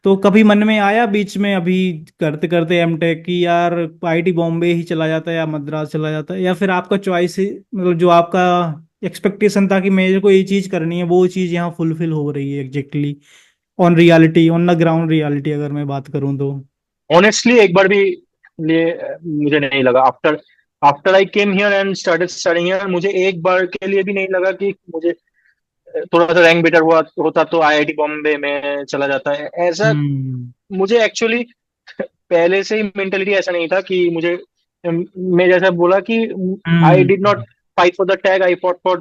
तो कभी मन में आया बीच में, अभी करते करते एमटेक की, यार आईआईटी बॉम्बे ही चला जाता या मद्रास चला जाता, या फिर आपका चॉइस ही मतलब जो आपका एक्सपेक्टेशन था कि मेरे को ये चीज करनी है, वो चीज यहाँ फुलफिल हो रही है exactly on reality, on the ground reality अगर मैं बात करूँ तो? ऑनेस्टली एक बार भी लिए मुझे नहीं लगा। After after I came here and started studying here, मुझे एक बार के लिए भी नहीं लगा कि मुझे थोड़ा सा रैंक बेटर हुआ होता तो आईआईटी बॉम्बे में चला जाता है ऐसा। हम्म मुझे एक्चुअली पहले से ही मेंटेलिटी ऐसा नहीं था कि मुझे, मैं जैसा बोला कि I did not hmm. Fight for the tag, I fought for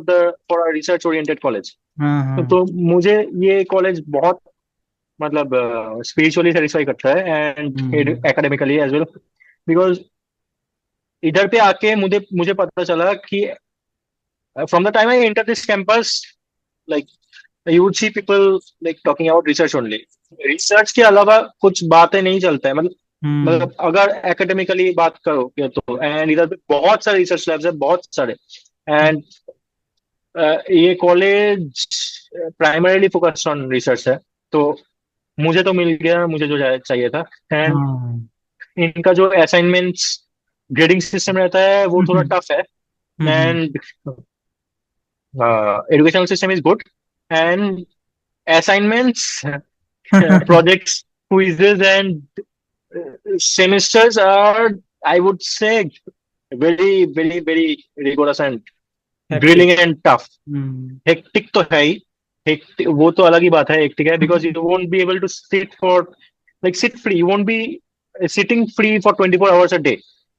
a research oriented college. हाँ हाँ। तो मुझे ये कॉलेज बहुत मतलब स्पिरिचुअली सेटिस्फाई करता है and hmm academically as well. Because इधर पे आके मुझे मुझे पता चला कि from the time I enter this campus, like you would see people like talking about research only. Research के अलावा कुछ बातें नहीं चलता है। हम्म मतलब अगर एकेडमिकली बात करोगे तो, एंड इधर पे बहुत सारे रिसर्च लैब्स है, बहुत सारे। एंड ये college primarily focused on research है। तो मुझे तो मिल गया मुझे जो चाहिए था। एंड हाँ। इनका जो असाइनमेंट्स ग्रेडिंग सिस्टम रहता है वो थोड़ा हम्म टफ है। Hmm and educational system is good. And assignments, projects, quizzes, and semesters are, I would say, very, very, very rigorous and hectic. grilling and tough। Hmm hectic तो है ही। हेक्टिक वो तो अलग ही बात है, हेक्टिक है because you won't be able to sit for like sit free, you won't be sitting free for 24 hours a day।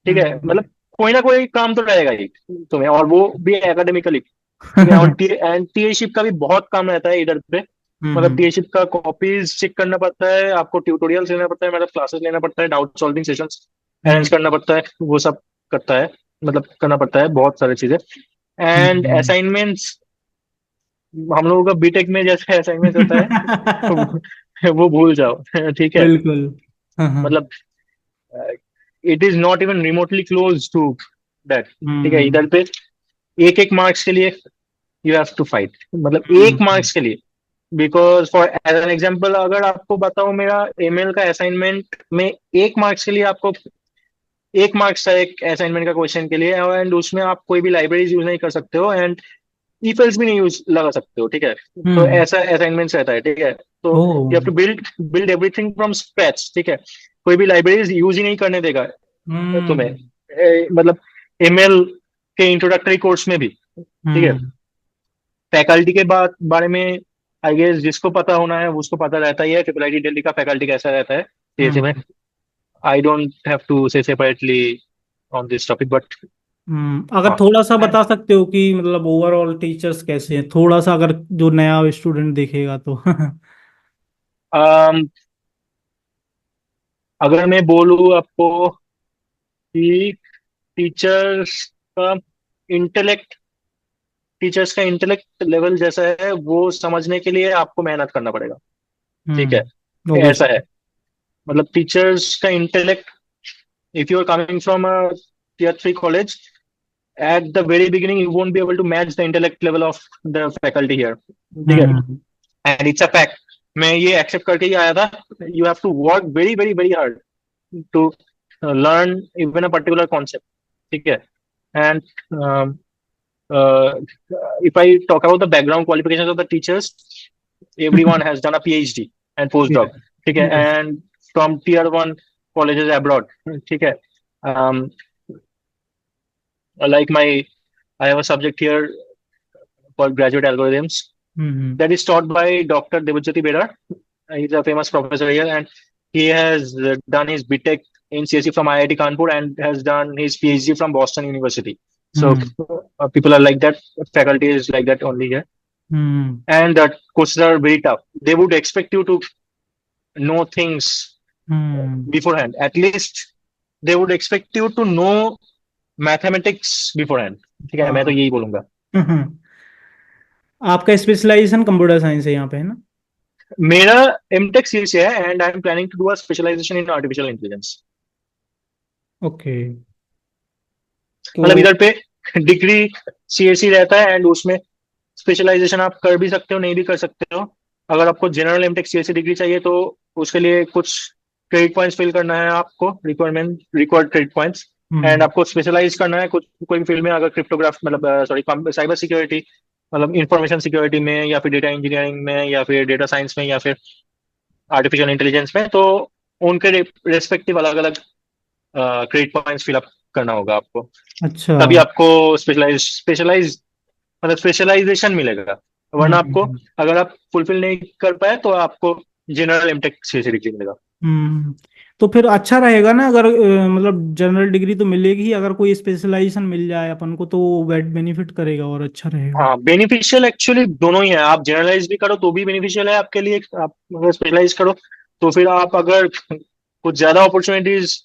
ठीक है, हम्म मतलब कोई ना कोई काम तो रहेगा ही तुम्हें, और वो भी एकेडमिकली। ठीक है, और एंड टीएशिप का भी बहुत काम रहता है इधर पे। मतलब हम्म टीएशिप का कॉपीज चेक करना पड़ता है आपको, ट्यूटोरियल्स लेना पड़ता है, मतलब क्लासेस लेना पड़ता है, डाउट सॉल्विंग सेशंस हम्म अरेंज करना पड़ता है, वो सब करता है। मतलब करना पड़ता है बहुत सारी चीजें। And hmm. असाइनमेंट्स, हम लोगों का बीटेक में जैसे असाइनमेंट होता है वो भूल जाओ। ठीक है, बिल्कुल। हाँ हाँ। मतलब it is not even remotely close to that. ठीक है, हम्म। इधर पे एक एक मार्क्स के लिए यू हैव टू फाइट, मतलब एक हम्म। मार्क्स के लिए। Because for as an example अगर आपको बताऊं, मेरा ईमेल का असाइनमेंट में एक मार्क्स के लिए आपको एक मार्क्स था एक असाइनमेंट का क्वेश्चन के लिए, एंड उसमें आप कोई भी लाइब्रेरीज यूज नहीं कर सकते हो, एंड ईफेल्स भी नहीं यूज लगा सकते हो। ठीक है, तो हम्म। ऐसा असाइनमेंट रहता है। ठीक है, तो ओ। You have to build build everything from scratch. ठीक है, कोई भी लाइब्रेरीज यूज ही नहीं करने देगा तुम्हें, हम्म। मतलब ईमेल के इंट्रोडक्टरी कोर्स में भी। ठीक है, हम्म। फैकल्टी के बारे में आई गेस जिसको पता होना है उसको पता रहता ही है, ट्रिपल आई दिल्ली का फैकल्टी कैसा रहता है सीएससी में। हम्म। आई डोंट हैव टू से separately on this topic, but अगर हाँ। थोड़ा सा बता सकते हो कि मतलब ओवरऑल टीचर्स कैसे हैं, थोड़ा सा, अगर जो नया स्टूडेंट देखेगा तो। um, अगर मैं बोलूँ आपको कि टीचर्स का इंटेलेक्ट टीचर्स का इंटेलेक्ट लेवल जैसा है वो समझने के लिए आपको मेहनत करना पड़ेगा। ठीक है, ऐसा ऑब्वियसली। है। मतलब टीचर्स का intellect, if you are coming from a tier 3 college, at the very beginning you won't be able to match the intellect level of the faculty here। ठीक है, हम्म। and it's a fact। मैं ये एक्सेप्ट करके ही आया था। you have to work very very very hard to learn even a particular concept। ठीक है, and uh, if I talk about the background qualifications of the teachers, everyone has done a PhD and postdoc। ठीक है, yes. and from tier 1 colleges abroad। ठीक है, um, like my I have a subject here called graduate algorithms hmm. that is taught by Dr. Devajyoti Bera। He's a famous professor here, and he has done his BTech in CSE from IIT Kanpur and has done his PhD from Boston University। So hmm. people are like that, faculty is like that only here, hmm. and the courses are very tough. They would expect you to know things hmm. beforehand. At least they would expect you to know mathematics before hand. ठीक है, मैं तो हाँ। यही बोलूंगा। आपका स्पेशलाइजेशन कंप्यूटर साइंस है यहाँ पे, है ना? मेरा एमटेक सी से है, and I am planning to do a specialisation in artificial intelligence. Okay. तो मतलब इधर पे डिग्री सीएससी रहता है, एंड उसमें स्पेशलाइजेशन आप कर भी सकते हो, नहीं भी कर सकते हो। अगर आपको जनरल एमटेक सीएससी डिग्री चाहिए तो उसके लिए कुछ क्रेडिट पॉइंट्स फिल करना है आपको, रिक्वायर्ड क्रेडिट पॉइंट्स। एंड हम्म। आपको स्पेशलाइज करना है कुछ कोई भी फील्ड में, अगर क्रिप्टोग्राफ मतलब सॉरी साइबर सिक्योरिटी, मतलब इंफॉर्मेशन सिक्योरिटी में, या फिर डेटा इंजीनियरिंग में, या फिर डेटा साइंस में, या फिर आर्टिफिशियल इंटेलिजेंस में, तो उनके रेस्पेक्टिव अलग अलग क्रेडिट पॉइंट्स फिल अप करना होगा आपको। अच्छा। तभी आपको स्पेशलाइज मतलब स्पेशलाइजेशन मिलेगा। वरना आपको, हम्म। अगर आप फुलफिल नहीं कर पाए तो आपको जनरल एमटेक से डिग्री मिलेगा। हम्म। तो फिर अच्छा रहेगा ना, अगर मतलब जनरल डिग्री तो मिलेगी ही, अगर कोई स्पेशलाइजेशन मिल जाए अपन को तो बेनिफिट करेगा और अच्छा रहेगा। हाँ, बेनिफिशियल एक्चुअली दोनों ही है। आप जनरलाइज भी करो तो भी बेनिफिशियल है आपके लिए, आप अगर स्पेशलाइज करो तो फिर आप अगर कुछ ज्यादा अपॉर्चुनिटीज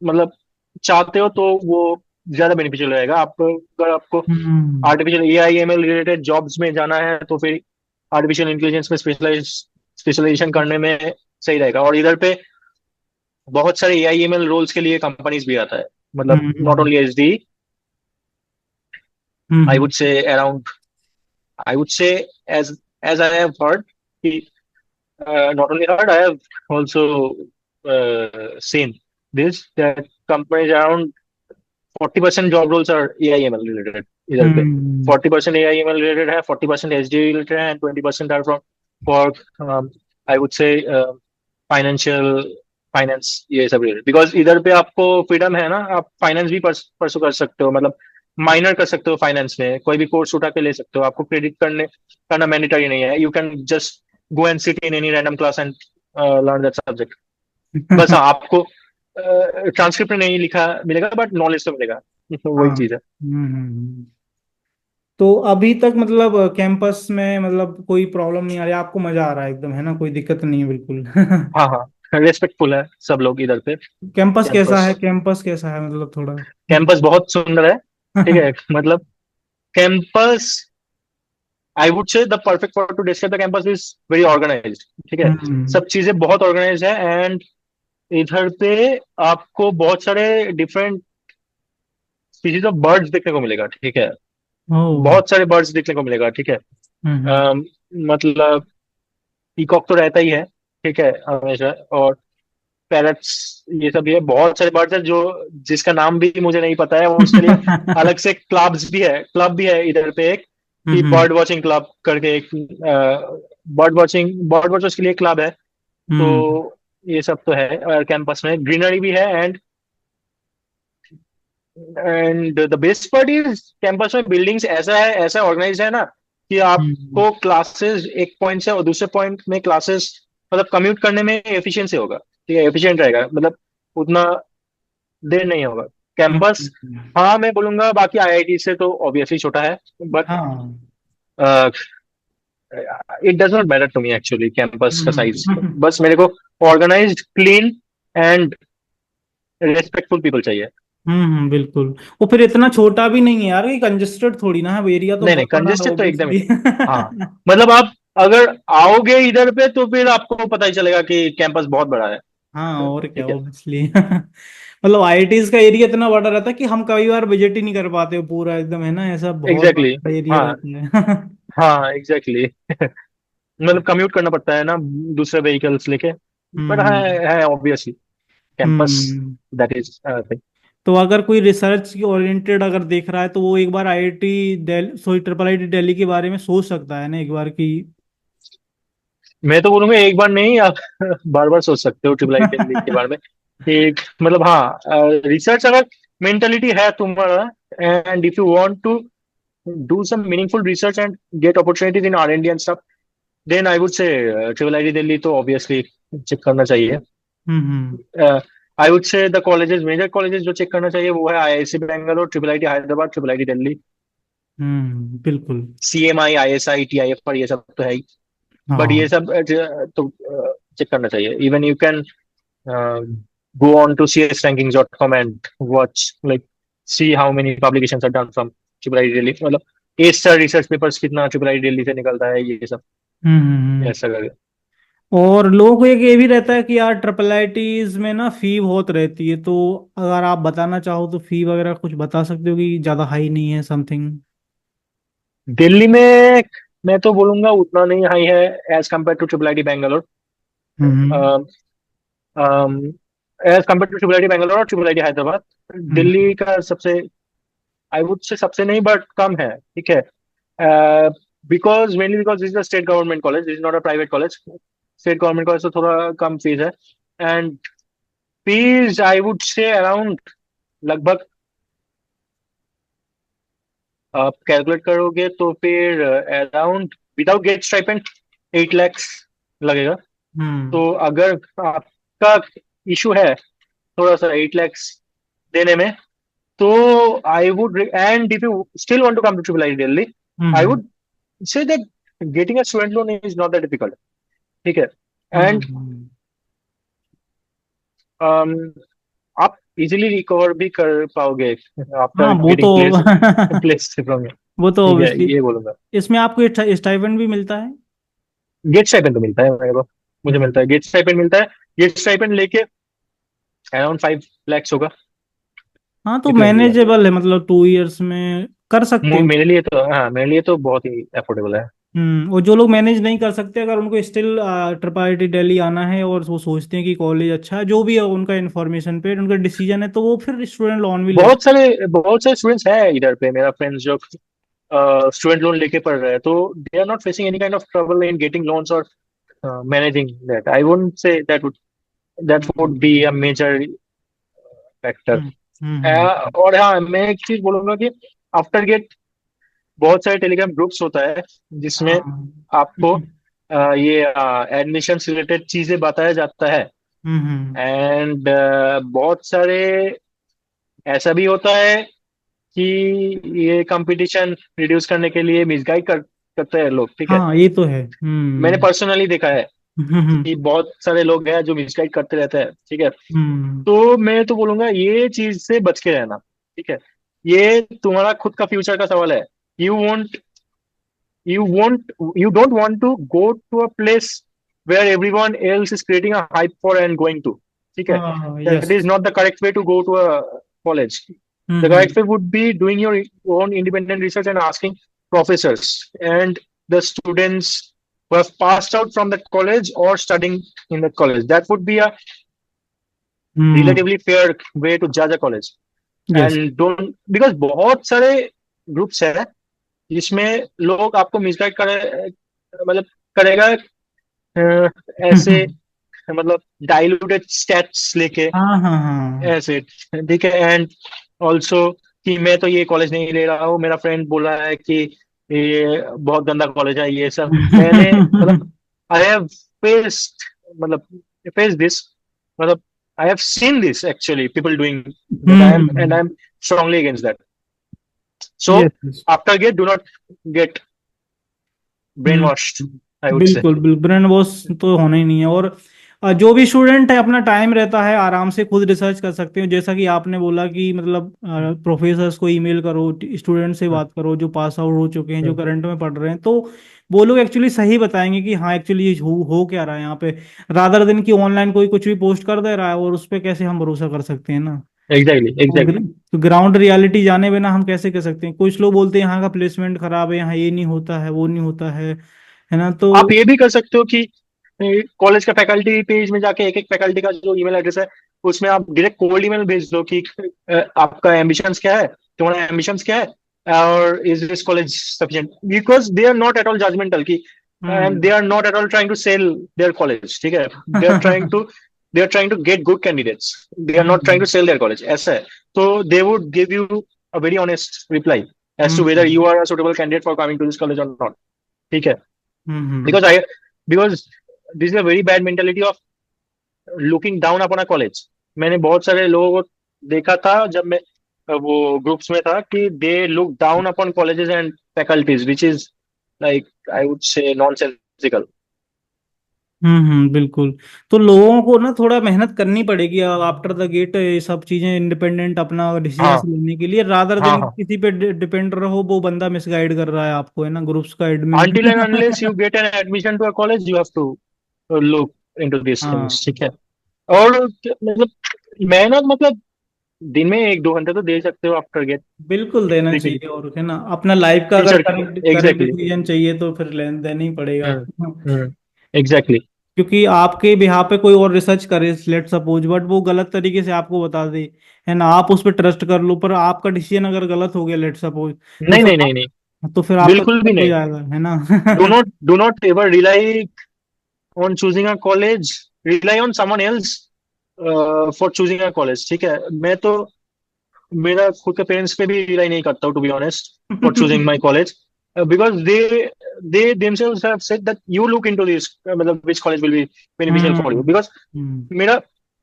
मतलब चाहते हो तो वो ज्यादा बेनिफिशियल रहेगा। आप अगर आपको hmm. Artificial AI ML related jobs में जाना है तो फिर आर्टिफिशियल इंटेलिजेंस में स्पेशलाइजेशन करने में सही रहेगा। और इधर पे बहुत सारे एआईएमएल रोल्स के लिए कंपनीज भी आता है, मतलब not hmm. Only HD. I hmm. Would say around, I would say as I have heard कि not only heard, I have also seen this, that companies around 40% job roles are AIML related इधर पे। हम्म। 40% AIML related है, 40% एसडी related है, and 20% are from for I would say financial finance, ये सब रिलेटेड। बिकॉज इधर पे आपको फ्रीडम है ना, आप फाइनेंस भी परसू कर सकते हो, मतलब माइनर कर सकते हो फाइनेंस में, कोई भी कोर्स उठा के ले सकते हो। आपको क्रेडिट करना मैंडेटरी नहीं है। You can just go and sit in any random class and learn that subject. बस हाँ, आपको ट्रांसक्रिप्ट में नहीं लिखा मिलेगा, बट नॉलेज तो मिलेगा। तो वही हाँ। चीज है। तो अभी तक मतलब कैंपस में मतलब कोई प्रॉब्लम नहीं आ रही, आपको मजा आ रहा है एकदम, है ना? कोई दिक्कत नहीं है बिल्कुल। हाँ हाँ, रेस्पेक्टफुल है सब लोग इधर पे। कैंपस कैसा कैंपस है? कैंपस कैसा है मतलब थोड़ा कैंपस डिटेल। बहुत सुंदर है। ठीक है, मतलब campus, I would say the perfect word to describe the campus is very organised. ठीक है, हम्म। सब चीजें बहुत ऑर्गेनाइज है, एंड इधर पे आपको बहुत सारे डिफरेंट स्पीशीज ऑफ बर्ड्स देखने को मिलेगा, ठीक है। ओ। बहुत सारे बर्ड्स देखने को मिलेगा, ठीक है। हम्म। अम, मतलब पीकॉक तो रहता ही है, ठीक है, हमेशा। और पैरट्स, ये सब भी है। बहुत सारे बर्ड्स हैं जो जिसका नाम भी मुझे नहीं पता है, और उसके लिए अलग से क्लब भी है इधर पे एक, कि हम्म। बर्ड वॉचिंग क्लब करके एक बर्ड वॉचर्स के लिए क्लब है। तो हम्म। ये सब तो है, और कैंपस में ग्रीनरी भी है। And the best part is campus में बिल्डिंग्स ऐसा ऑर्गेनाइज है ना, कि हम्म। आपको क्लासेस एक पॉइंट से और दूसरे पॉइंट में क्लासेस, मतलब कम्यूट करने में एफिशिएंसी होगा, ठीक है, एफिशिएंट रहेगा, मतलब उतना देर नहीं होगा कैंपस। हम्म। हाँ, मैं बोलूंगा बाकी आईआईटी से तो ऑब्वियसली छोटा है, बट हाँ। It does not matter to me actually campus का साइज। हम्म। बस मेरे को organised, clean and respectful people चाहिए। बिल्कुल। वो फिर इतना छोटा भी नहीं है यार, ये कंजेस्टेड थोड़ी ना है, एरिया तो नहीं नहीं, बहुत बड़ा है कंजेस्टेड तो एकदम ही। ऑब्वियसली। हाँ, मतलब आप अगर आओगे इधर पे तो फिर आपको पता ही चलेगा कि कैंपस बहुत बड़ा है। हाँ और क्या, ठीक है। ऑब्वियसली। मतलब आईआईटीज का एरिया इतना बड़ा रहता है कि हम कई बार विजिट ही नहीं कर पाते हो पूरा एकदम, है ना, ऐसा बहुत एग्जैक्टली बड़ा एरिया हाँ, रहता है। हाँ एग्जैक्टली। मतलब कम्यूट करना पड़ता है ना दूसरे व्हीकल्स लेके। बट हाँ, हम्म। है obviously campus, hmm. That is thing. तो अगर कोई रिसर्च की ओरिएंटेड अगर देख रहा है तो वो एक बार IIT Delhi, sorry triple IT Delhi के बारे में सोच सकता है ना एक बार की। मैं तो बोलूंगा एक बार नहीं, आप बार बार सोच सकते हो ट्रिपल आई दिल्ली के बारे में। एक मतलब हाँ, रिसर्च अगर मेंटेलिटी है तुम्हारा, and if you want to do some meaningful research and get opportunities in R&D and stuff, then I would say Triple IT Delhi तो obviously चेक करना चाहिए। Hmm. I would say the colleges, major colleges जो चेक करना चाहिए वो है IISc Bangalore, triple IT Hyderabad, triple IT Delhi, बिल्कुल। सीएमआई, आईएसआई, टीआईएफ, पर ये सब तो है ही। बट हाँ। ये सब तो चेक करना चाहिए। Even you can go on to csrankings.com and watch, like, see how many publications are done from triple I Delhi, मतलब ए स्टार रिसर्च पेपर्स कितना ट्रिपल आई दिल्ली से निकलता है, ये सब हम्म। ऐसा करके। और लोगों को एक ये भी रहता है कि यार ट्रिपल आईटीज में ना फी बहुत रहती है, तो अगर आप बताना चाहो तो फी वगैरह कुछ बता सकते हो कि ज़्यादा हाई नहीं है समथिंग। दिल्ली में मैं तो बोलूंगा उतना नहीं हाई है as compare to triple I T Bangalore. हम्म। As compare to triple I T Bangalore और ट्रिपल आई टी हैदराबाद, हम्म। दिल्ली का सबसे, आई वुड से सबसे नहीं बट कम है, ठीक है। Because mainly because this is a state government college, this is not a private college. State government college तो थोड़ा कम फीस है। And fees I would say around, लगभग आप कैलकुलेट करोगे तो फिर around without GATE stipend 8 lakhs लगेगा। हम्म। तो अगर आपका इशू है थोड़ा सा 8 lakhs देने में, तो I would, and if you still want to come to triple I Delhi, I hmm. Would say that getting a student loan is not that difficult, ठीक है। And hmm. आप इजीली रिकवर भी कर पाओगे आफ्टर हाँ वो तो। गेटिंग प्लेस प्लेस फ्रॉम, वो तो ठीक है, ऑब्वियसली। ये बोलूंगा। इसमें आपको स्टाइपेंड भी मिलता है। गेट स्टाइपेंड तो मिलता है मेरे को, मुझे हम्म। मिलता है, गेट स्टाइपेंड मिलता है। गेट स्टाइपेंड लेके अराउंड 5 lakhs होगा, हाँ तो इतना मिलेगा। मैनेजेबल है, मतलब 2 इयर्स में कर सकते हैं। मेरे लिए तो, हाँ मेरे लिए तो बहुत ही अफोर्डेबल है। और जो लोग मैनेज नहीं कर सकते, अगर उनको स्टिल ट्रिपल आईटी दिल्ली आना है और वो सोचते हैं कि कॉलेज अच्छा है, जो भी है उनका इन्फॉर्मेशन पे उनका डिसीजन है, तो वो फिर स्टूडेंट लोन भी ले सकते बहुत सारे स्टूडेंट्स हैं इधर पे, मेरा फ्रेंड्स जो स्टूडेंट लोन लेके पढ़ रहे हैं, तो they are not facing any kind of trouble in getting loans और managing that. I wouldn't say that would be हैं। A major factor. Hmm. Hmm. और हाँ, मैं एक चीज बोलूंगा कि आफ्टर गेट बहुत सारे टेलीग्राम ग्रुप्स होता है जिसमें हाँ। आपको ये एडमिशन रिलेटेड चीजें बताया जाता है। हम्म। एंड बहुत सारे ऐसा भी होता है कि ये कंपटीशन रिड्यूस करने के लिए करते हैं लोग, ठीक है। हाँ ये तो है। मैंने पर्सनली देखा है हम्म। कि बहुत सारे लोग हैं जो मिसगाइड करते रहते हैं, ठीक है। हम्म। तो मैं तो बोलूंगा ये चीज से बच के रहना, ठीक है। ये तुम्हारा खुद का फ्यूचर का सवाल है। You want you don't want to go to a place where everyone else is creating a hype for and going to. ठीक है, हाँ, that yes. is not the correct way to go to a college. The hmm. correct way would be doing your own independent research and asking professors and the students who have passed out from that college or studying in that college. That would be a hmm. relatively fair way to judge a college. Yes. And don't, because बहुत सारे ग्रुप्स है जिसमें लोग आपको मिसगाइड करे, मतलब करेगा, ऐसे, मतलब डाइल्यूटेड स्टैट्स लेके हाँ हाँ हाँ। ऐसे, ठीक है। एंड ऑल्सो कि मैं तो ये कॉलेज नहीं ले रहा हूँ, मेरा फ्रेंड बोला है कि ये बहुत गंदा कॉलेज है, ये सब मैंने, मतलब आई हैव फेस्ड, मतलब फेस दिस, मतलब I have seen this actually people doing that, I am and hmm. I am strongly against that. So yes. after get, do not get brainwashed, I would say. बिल्कुल बिल्कुल, ब्रेन वॉश तो होना ही नहीं है। और जो भी स्टूडेंट है अपना टाइम रहता है आराम से खुद रिसर्च कर सकते हो, जैसा कि आपने बोला कि मतलब प्रोफेसर्स को ईमेल करो, स्टूडेंट से बात करो जो पास आउट हो चुके हैं, जो करंट में पढ़ रहे हैं, तो वो लोग एक्चुअली सही बताएंगे कि हाँ एक्चुअली ये हो क्या रहा है यहाँ पे, रादर देन कि ऑनलाइन कोई कुछ भी पोस्ट कर दे रहा है और उस पर कैसे हम भरोसा कर सकते हैं ना। Exactly, exactly. तो ग्राउंड रियलिटी जाने बिना हम कैसे कर सकते हैं। कुछ लोग बोलते हैं यहाँ का प्लेसमेंट खराब है, यहाँ ये नहीं होता है, वो नहीं होता है ना। तो आप ये भी कर सकते हो कि कॉलेज का फैकल्टी पेज में जाके एक एक फैकल्टी का जो ईमेल एड्रेस है उसमें आप डायरेक्ट कोल्ड ईमेल भेज दो कि आपका एम्बिशंस क्या है, तुम्हारा एम्बिशंस क्या है, और is this college sufficient, because they are not at all judgmental की, and they hmm. Are not at all trying to sell their college, ठीक है। They are trying to get good candidates, they are not trying to hmm. Sell their college, ऐसा है। तो they would give you a very honest reply as to whether hmm. You are a suitable candidate for coming to this college और नॉट, ठीक है। हम्म। because I because this is a very bad mentality of looking down upon a college. मैंने बहुत सारे लोगों को देखा था जब मैं वो ग्रुप्स में था कि they look down upon colleges and faculties which is like I would से नॉनसेंसिकल। बिल्कुल। तो लोगों को ना थोड़ा मेहनत करनी पड़ेगी आफ्टर द गेट, ये सब चीजें इंडिपेंडेंट अपना डिसीजन हाँ लेने के लिए, रादर हाँ देन हाँ। किसी पे डिपेंड रहो वो बंदा मिसगाइड कर रहा है आपको, है ना, ग्रुप्स का admin. until and unless you get an admission to a college you have to look into these हाँ, things, ठीक है। और मतलब मेहनत, मतलब दिन में एक दो घंटे तो दे सकते हो आफ्टर गेट, बिल्कुल देना ठीक है। चाहिए। और है ना, अपना लाइफ का अगर teacher, correct correct exactly. Decision चाहिए तो फिर देना ही पड़ेगा। एग्जैक्टली। क्योंकि आपके बिहार पे कोई और रिसर्च करे, लेट सपोज, बट वो गलत तरीके से आपको बता दे, है ना, आप उस पर ट्रस्ट कर लो, पर आपका डिसीजन अगर गलत हो गया लेट सपोज, तो नहीं फिर नहीं नहीं नहीं, तो फिर आपका बिल्कुल भी गलत हो नहीं। जाएगा, है ना। Do not ever rely on choosing a college, rely on someone else for choosing a college, ठीक है। मैं तो मेरा खुद के पेरेंट्स पे भी रिलाई नहीं करता हूँ to be honest for choosing my college, because they themselves have said that you look into this, मतलब which college will be beneficial for you, hmm. because हम्म। मेरा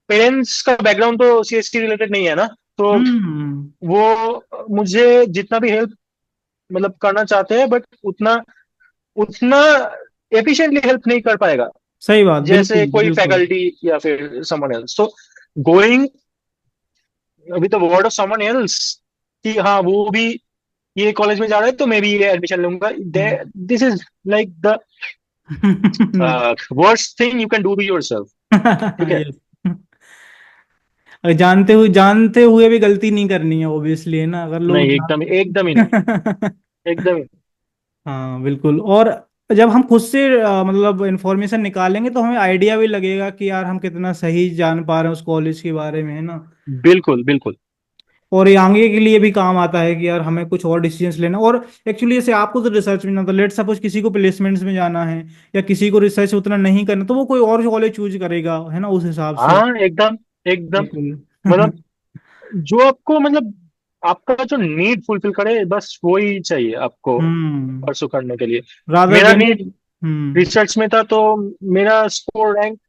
पेरेंट्स का बैकग्राउंड तो सीएससी रिलेटेड नहीं है ना, तो हम्म। वो मुझे जितना भी हेल्प मतलब करना चाहते हैं बट उतना उतना एफिशिएंटली हेल्प नहीं कर पाएगा सही बात, जैसे बिल्कुल कोई बिल्कुल। फैकल्टी या फिर समवन एल्स। तो going with the word of someone else कि हाँ वो भी ये कॉलेज में जा रहा है तो मैं भी ये एडमिशन लूंगा, this is like the worst thing you can do to yourself, ठीक है। यस। जानते हुए भी गलती नहीं करनी है ऑब्वियसली, है ना, अगर लोग नहीं, एकदम एकदम ही नहीं, जान एकदम ही। हाँ बिल्कुल। और जब हम खुद से मतलब इंफॉर्मेशन निकालेंगे तो हमें आइडिया भी लगेगा कि यार हम कितना सही जान पा रहे हैं उस कॉलेज के बारे में, है ना। बिल्कुल बिल्कुल। और ये आगे के लिए भी काम आता है कि यार हमें कुछ और डिसीजंस लेना। और एक्चुअली जैसे आपको तो रिसर्च में ना, तो लेट सपोज किसी को प्लेसमेंट्स में जाना है या किसी को रिसर्च उतना नहीं करना, तो वो कोई और कॉलेज चूज करेगा, है ना, उस हिसाब से। हाँ एकदम एकदम, बिल्कुल। मतलब जो आपको, मतलब आपका जो नीड फुलफिल करे बस वही चाहिए आपको हम्म। परसू करने के लिए। रादर मेरा देन। नीड हम्म। रिसर्च में था तो मेरा स्कोर रैंक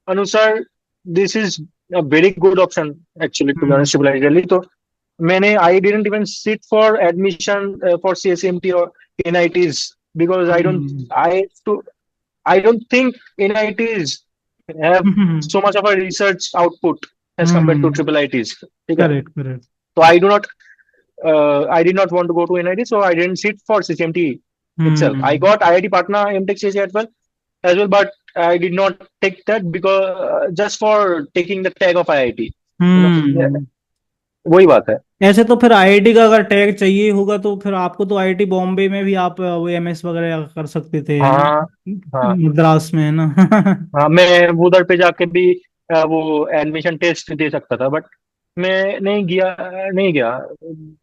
अनुसार this is a very good option actually to be hmm. Honest really. तो मैंने I didn't even sit for admission for CSMT और NITs because hmm. I don't think NITs have hmm. So much of a research output as compare to hmm. Triple ITs, ठीक है। Correct correct. तो I did not want to go to NIT, so I didn't sit for CCMT itself. I hmm. got IIT Patna MTech CC as well, as well, but I did not take that because just for taking the tag of IIT, हम्म। वही बात है। ऐसे तो फिर आईआईटी का अगर टैग चाहिए होगा तो फिर आपको तो आईआईटी बॉम्बे में भी आप वो एमएस वगैरह कर सकते थे, है ना? हाँ हाँ मद्रास में, है ना? हाँ, मैं उधर पे जाके भी वो एडमिशन टेस्ट दे सकता था, बट मैं नहीं गया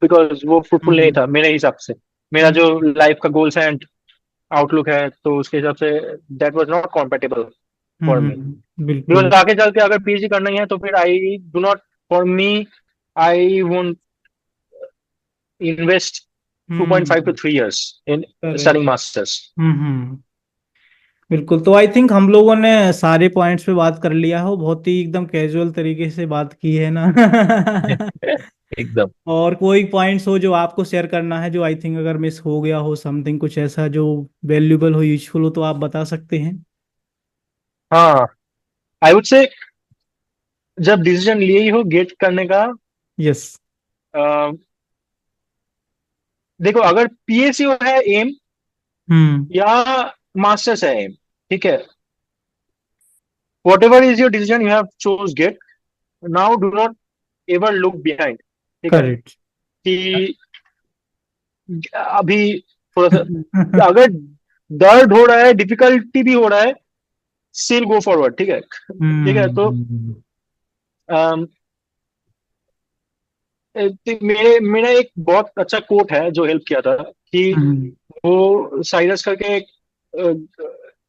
बिकॉज वो फ्रूटफुल नहीं हम्म था मेरे हिसाब से। मेरा जो लाइफ का गोल्स एंड आउटलुक है, तो उसके हिसाब say that was not compatible for me. बिल्कुल। बिकॉज आगे चल के अगर पीएचडी करना ही है तो फिर I do not, for me, I won't invest 2.5 to hmm. 3 years in correct. studying masters. हम्म। बिल्कुल। तो आई थिंक हम लोगों ने सारे पॉइंट्स पे बात कर लिया हो, बहुत ही एकदम कैजुअल तरीके से बात की है ना? एकदम। और कोई पॉइंट्स हो जो आपको शेयर करना है, जो आई थिंक अगर मिस हो गया हो, समथिंग कुछ ऐसा जो वैल्यूबल हो, यूजफुल हो, तो आप बता सकते हैं। हाँ, आई वुड से जब डिसीजन लिए ही हो गेट करने का, यस। अ, देखो अगर पीएसयू है एम हम्म। या मास्टर्स है एम, ठीक है, whatever is your decision you have chose GATE, now do not ever look behind, ठीक है, करेक्ट। कि अभी थोड़ा सा अगर दर्द हो रहा है, डिफिकल्टी भी हो रहा है, स्टिल गो फॉरवर्ड, ठीक है। ठीक है, तो हम्म। अम, मेरे मेरा एक बहुत अच्छा कोट है जो हेल्प किया था, कि हम्म। वो साइरस करके एक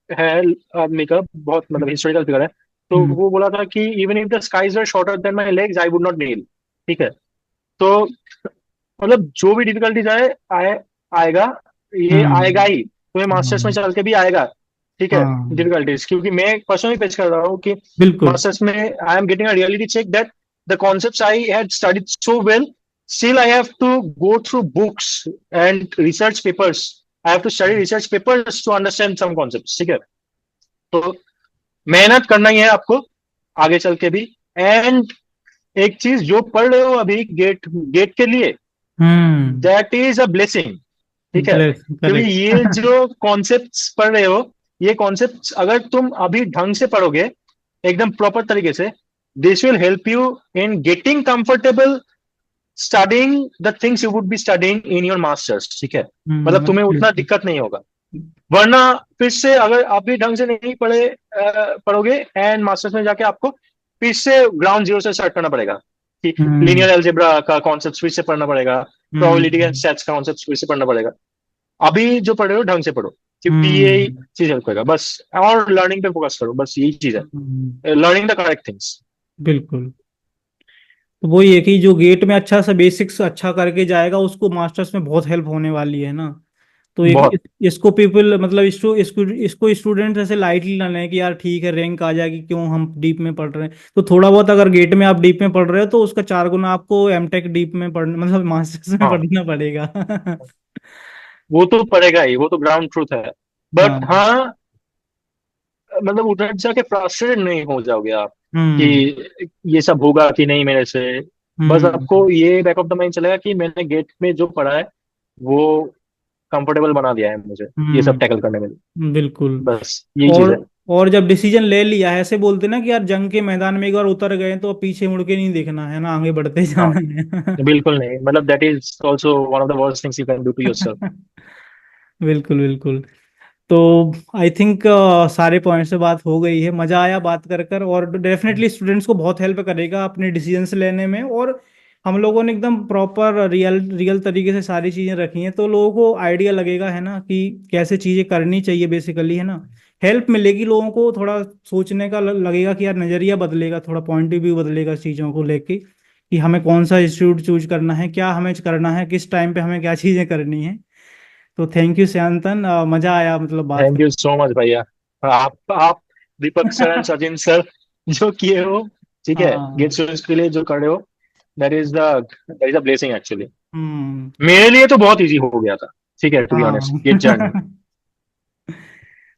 है आदमी का, बहुत मतलब हिस्टोरिकल फिगर है। तो हम्म। वो बोला था कि even if the skies were shorter than my legs I would not kneel, ठीक है। तो मतलब जो भी डिफिकल्टीज आएगा, ये आएगा हम्म। ही, तुम्हें मास्टर्स में हाँ। चल के भी आएगा, ठीक है, हाँ। डिफिकल्टीज, क्योंकि मैं पर्सनली पेश कर रहा हूँ कि बिल्कुल। मास्टर्स में I am getting a reality check that the concepts I had studied so well, still I have to go through books and research papers. I have to study research papers to understand some concepts, ठीक है। तो मेहनत करना ही है आपको आगे चल के भी। एंड एक चीज जो पढ़ रहे हो अभी गेट गेट के लिए, हम्म। दैट इज अ ब्लेसिंग, ठीक है। क्योंकि करेक्ट। ये जो कॉन्सेप्ट्स पढ़ रहे हो, ये कॉन्सेप्ट्स अगर तुम अभी ढंग से पढ़ोगे एकदम प्रॉपर तरीके से, this will help you in getting comfortable studying the things you would be studying in your masters, ठीक है। मतलब तुम्हें उतना absolutely। दिक्कत नहीं होगा। वरना फिर से अगर आप भी ढंग से नहीं पढ़ोगे एंड मास्टर्स में जाके आपको फिर से ग्राउंड जीरो से स्टार्ट करना पड़ेगा, कि हम्म। लीनियर अलजेब्रा का कॉन्सेप्ट फिर से पढ़ना पड़ेगा, प्रोबेबिलिटी एंड हम्म। स्टैट्स का कॉन्सेप्ट फिर से पढ़ना पड़ेगा। अभी जो पढ़ रहे हो ढंग से पढ़ो, क्योंकि ये हम्म। चीज हेल्प करेगा बस। और लर्निंग पे फोकस करो, बस यही चीज हम्म। है, लर्निंग द करेक्ट थिंग्स। बिल्कुल। तो वही है कि जो गेट में अच्छा सा बेसिक्स अच्छा करके जाएगा, उसको मास्टर्स में बहुत हेल्प होने वाली है ना। तो एक बहुत। इसको पीपल मतलब इसको स्टूडेंट ऐसे लाइटली ना लें कि यार ठीक है रैंक आ जाएगी, क्यों हम डीप में पढ़ रहे हैं। तो थोड़ा बहुत अगर गेट में आप डीप में पढ़ रहे हो तो उसका 4 गुना आपको एमटेक डीप में पढ़ मतलब मास्टर्स में हाँ, पढ़ना पड़ेगा। वो तो पड़ेगा ही, वो तो ग्राउंड ट्रूथ है। बट हाँ। हाँ, मतलब उधर जाके फ्रस्ट्रेटेड नहीं हो जाओगे आप, हम्म। कि ये सब होगा कि नहीं मेरे से। बस हम्म। आपको ये बैक ऑफ द माइंड चलेगा कि मैंने गेट में जो पढ़ा है वो कंफर्टेबल बना दिया है मुझे ये सब टैकल करने में। बिल्कुल। बस यही चीज और है। और जब डिसीजन ले लिया है, ऐसे बोलते ना कि यार जंग के मैदान में एक बार उतर गए तो अब पीछे मुड़ के नहीं देखना है ना, आगे बढ़ते हाँ, जाना है। बिल्कुल नहीं, मतलब that is also one of the worst things you can do to yourself. बिल्कुल बिल्कुल। तो आई थिंक सारे पॉइंट्स से बात हो गई है, मजा आया बात कर कर, और डेफिनेटली स्टूडेंट्स को बहुत हेल्प करेगा अपने डिसीजंस लेने में। और हम लोगों ने एकदम प्रॉपर रियल रियल तरीके से सारी चीजें रखी हैं, तो लोगों को आइडिया लगेगा, है ना, कि कैसे चीजें करनी चाहिए बेसिकली, है ना। हेल्प मिलेगी लोगों को, थोड़ा सोचने का लगेगा कि यार नजरिया बदलेगा, थोड़ा पॉइंट ऑफ व्यू बदलेगा चीजों को लेके, कि हमें कौन सा इंस्टीट्यूट चूज करना है, क्या हमें करना है, किस टाइम पे हमें क्या चीजें करनी है। तो थैंक यू श्यान्तन, मजा आया मतलब बात थैंक कर। यू सो मच भैया। आप दीपक सर एंड सचिन सर जो किए हो, ठीक है, गेट हाँ। स्टूडेंट्स के लिए जो कर रहे हो, that is a blessing actually. Hmm. मेरे लिए तो बहुत इजी हो गया था, ठीक है, टू बी ऑनेस्ट, हाँ। GATE journey.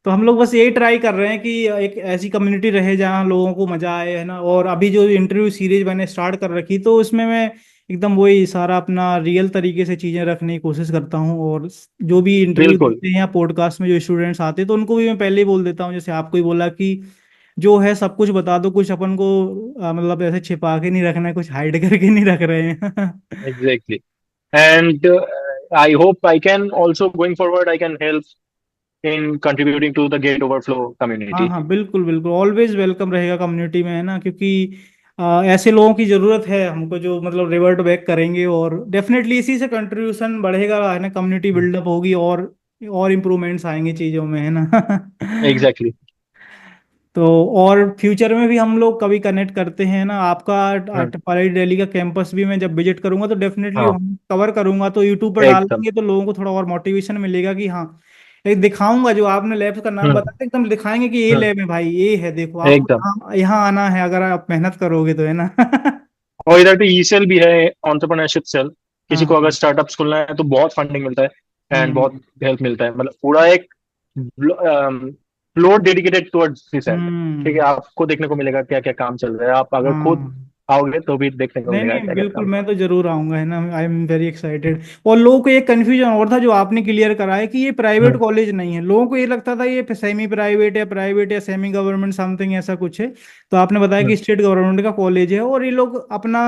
तो हम लोग बस यही ट्राई कर रहे हैं कि एक ऐसी कम्युनिटी रहे जहाँ लोगों को मजा आए, है ना। और अभी जो इंटरव्यू सीरीज मैंने स्टार्ट कर रखी, तो उसमें मैं एकदम वही सारा अपना रियल तरीके से चीजें रखने की कोशिश करता हूँ। और जो भी इंटरव्यू बिल्कुल। देते हैं या पॉडकास्ट में जो स्टूडेंट्स आते हैं तो उनको भी मैं पहले ही बोल देता हूँ, जैसे आपको ही बोला कि जो है सब कुछ बता दो, कुछ अपन को मतलब ऐसे छिपा के नहीं रखना है, कुछ हाइड करके नहीं रख रहे हैं। Exactly. And I hope I can also going forward I can help in contributing to the GATE overflow हाँ कम्युनिटी। हाँ, बिल्कुल बिल्कुल, ऑलवेज वेलकम रहेगा कम्युनिटी में, है ना, क्योंकि ऐसे लोगों की जरूरत है हमको जो मतलब रिवर्ट बैक करेंगे, और डेफिनेटली इसी से कंट्रीब्यूशन बढ़ेगा, है ना, कम्युनिटी बिल्डअप होगी और इम्प्रूवमेंट्स आएंगे चीज़ों में, है ना। एग्जैक्टली। तो और फ्यूचर में भी हम लोग कभी कनेक्ट करते हैं ना, आपका पराई दिल्ली का कैंपस भी मैं जब विजिट करूंगा तो डेफिनेटली हाँ, हम कवर करूंगा, तो यूट्यूब पर डाल एकदम। देंगे तो लोगों को थोड़ा और मोटिवेशन मिलेगा कि हाँ, एक दिखाऊंगा जो आपने लैब का नाम हम्म। बताया, एकदम दिखाएंगे कि ये हम्म। लैब है भाई, ये है, देखो आपको एकदम। यहाँ आना है अगर आप मेहनत करोगे तो, है ना। और इधर पे ई सेल भी है, एंटरप्रेन्योरशिप सेल। किसी को अगर हाँ। स्टार्टअप खोलना है तो बहुत फंडिंग मिलता है एंड हम्म बहुत हेल्प मिलता है, मतलब पूरा एक floor dedicated towards this and. ठीक हम्म। है, आपको देखने को मिलेगा क्या क्या काम चल रहा है, आप अगर खुद हाँ। आओगे तो भी देखने को नहीं मिलेगा नहीं, क्या क्या बिल्कुल काम। मैं तो जरूर आऊंगा, है ना, आई एम वेरी एक्साइटेड। और लोगों को एक कंफ्यूजन और था जो आपने क्लियर करा है कि ये प्राइवेट हम्म। कॉलेज नहीं है, लोगों को ये लगता था ये सेमी प्राइवेट या सेमी गवर्नमेंट समथिंग ऐसा कुछ है। तो आपने बताया कि हम्म। स्टेट गवर्नमेंट का कॉलेज है, और ये लोग अपना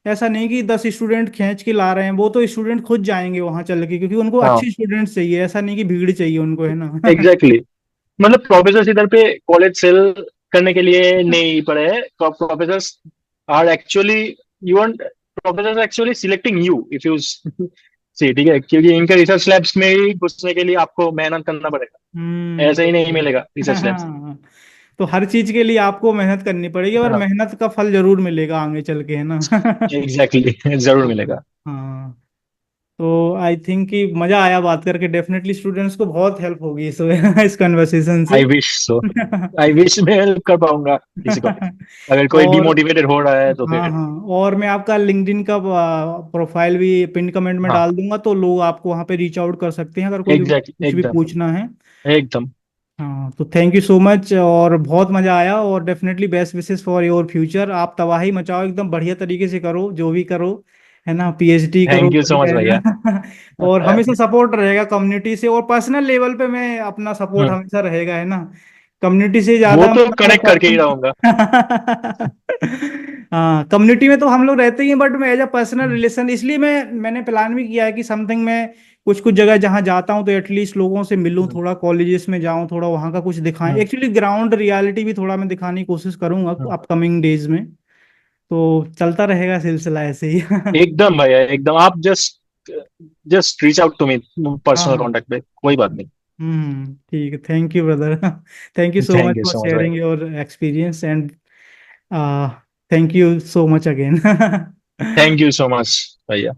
ऐसा नहीं कि 10 स्टूडेंट खींच के ला रहे हैं, वो तो स्टूडेंट खुद जाएंगे वहां चल के, क्योंकि उनको हाँ, अच्छे स्टूडेंट्स चाहिए, ऐसा नहीं कि भीड़ चाहिए उनको, है ना। एग्जैक्टली। मतलब प्रोफेसर इधर पे कॉलेज सेल करने के लिए नहीं पड़े हैं। Professor are actually, you want, professor actually selecting you if you see. ठीक है, क्योंकि इनके रिसर्च लैब्स में ही घुसने के लिए आपको मेहनत करना पड़ेगा, ऐसे ही नहीं बिल्कुल। मिलेगा रिसर्च लैब्स। हाँ, तो हर चीज के लिए आपको मेहनत करनी पड़ेगी, और हाँ, मेहनत का फल जरूर मिलेगा आगे चल के, है ना। एग्जैक्टली। जरूर हाँ। मिलेगा। हाँ। तो आई थिंक कि मजा आया बात करके, डेफिनेटली स्टूडेंट्स को बहुत हेल्प होगी इस इस कन्वर्सेशन से। I wish so. I wish मैं हेल्प कर पाऊंगा किसी को, अगर कोई और डिमोटिवेटेड हो रहा है तो हाँ फिर। हाँ, और मैं आपका लिंक्डइन का प्रोफाइल भी पिन कमेंट में हाँ, डाल दूंगा, तो लोग आपको वहाँ पे रीच आउट कर सकते हैं अगर कोई भी एग्जैक्टली, कुछ भी एकदम। पूछना है। एकदम। हाँ, तो थैंक यू सो मच, और बहुत मजा आया, और definitely best wishes for your future, आप तबाही मचाओ एकदम बढ़िया तरीके से करो जो भी करो, है ना, पीएचडी करो थैंक यू सो बढ़िया, मच है भैया। ना। और हमेशा सपोर्ट रहेगा कम्युनिटी से, और पर्सनल लेवल पे मैं अपना सपोर्ट हम्म। हमेशा रहेगा, है ना, कम्युनिटी से वो ज्यादा तो मतलब मैं कनेक्ट करके ही रहूंगा। हाँ, कम्युनिटी में तो हम लोग रहते ही हैं, बट मैं एज अ पर्सनल रिलेशन, इसलिए मैंने प्लान भी किया है कि समथिंग मैं कुछ कुछ जगह जहाँ जाता हूँ तो एटलीस्ट लोगों से मिलूं, हम्म। थोड़ा कॉलेजेस में जाऊं, थोड़ा वहाँ का कुछ दिखाएं, हम्म। एक्चुअली ग्राउंड रियलिटी भी थोड़ा मैं दिखाने की कोशिश करूंगा हम्म। अपकमिंग डेज में। तो चलता रहेगा सिलसिला ऐसे ही। एकदम भैया, एकदम। आप just just reach out to me हाँ पर्सनल हाँ। कांटेक्ट पे, कोई बात नहीं। ठीक है, thank you brother. Thank you so much thank you for so much sharing भैया। Your experience, and thank you so much again. Thank you so much भैया।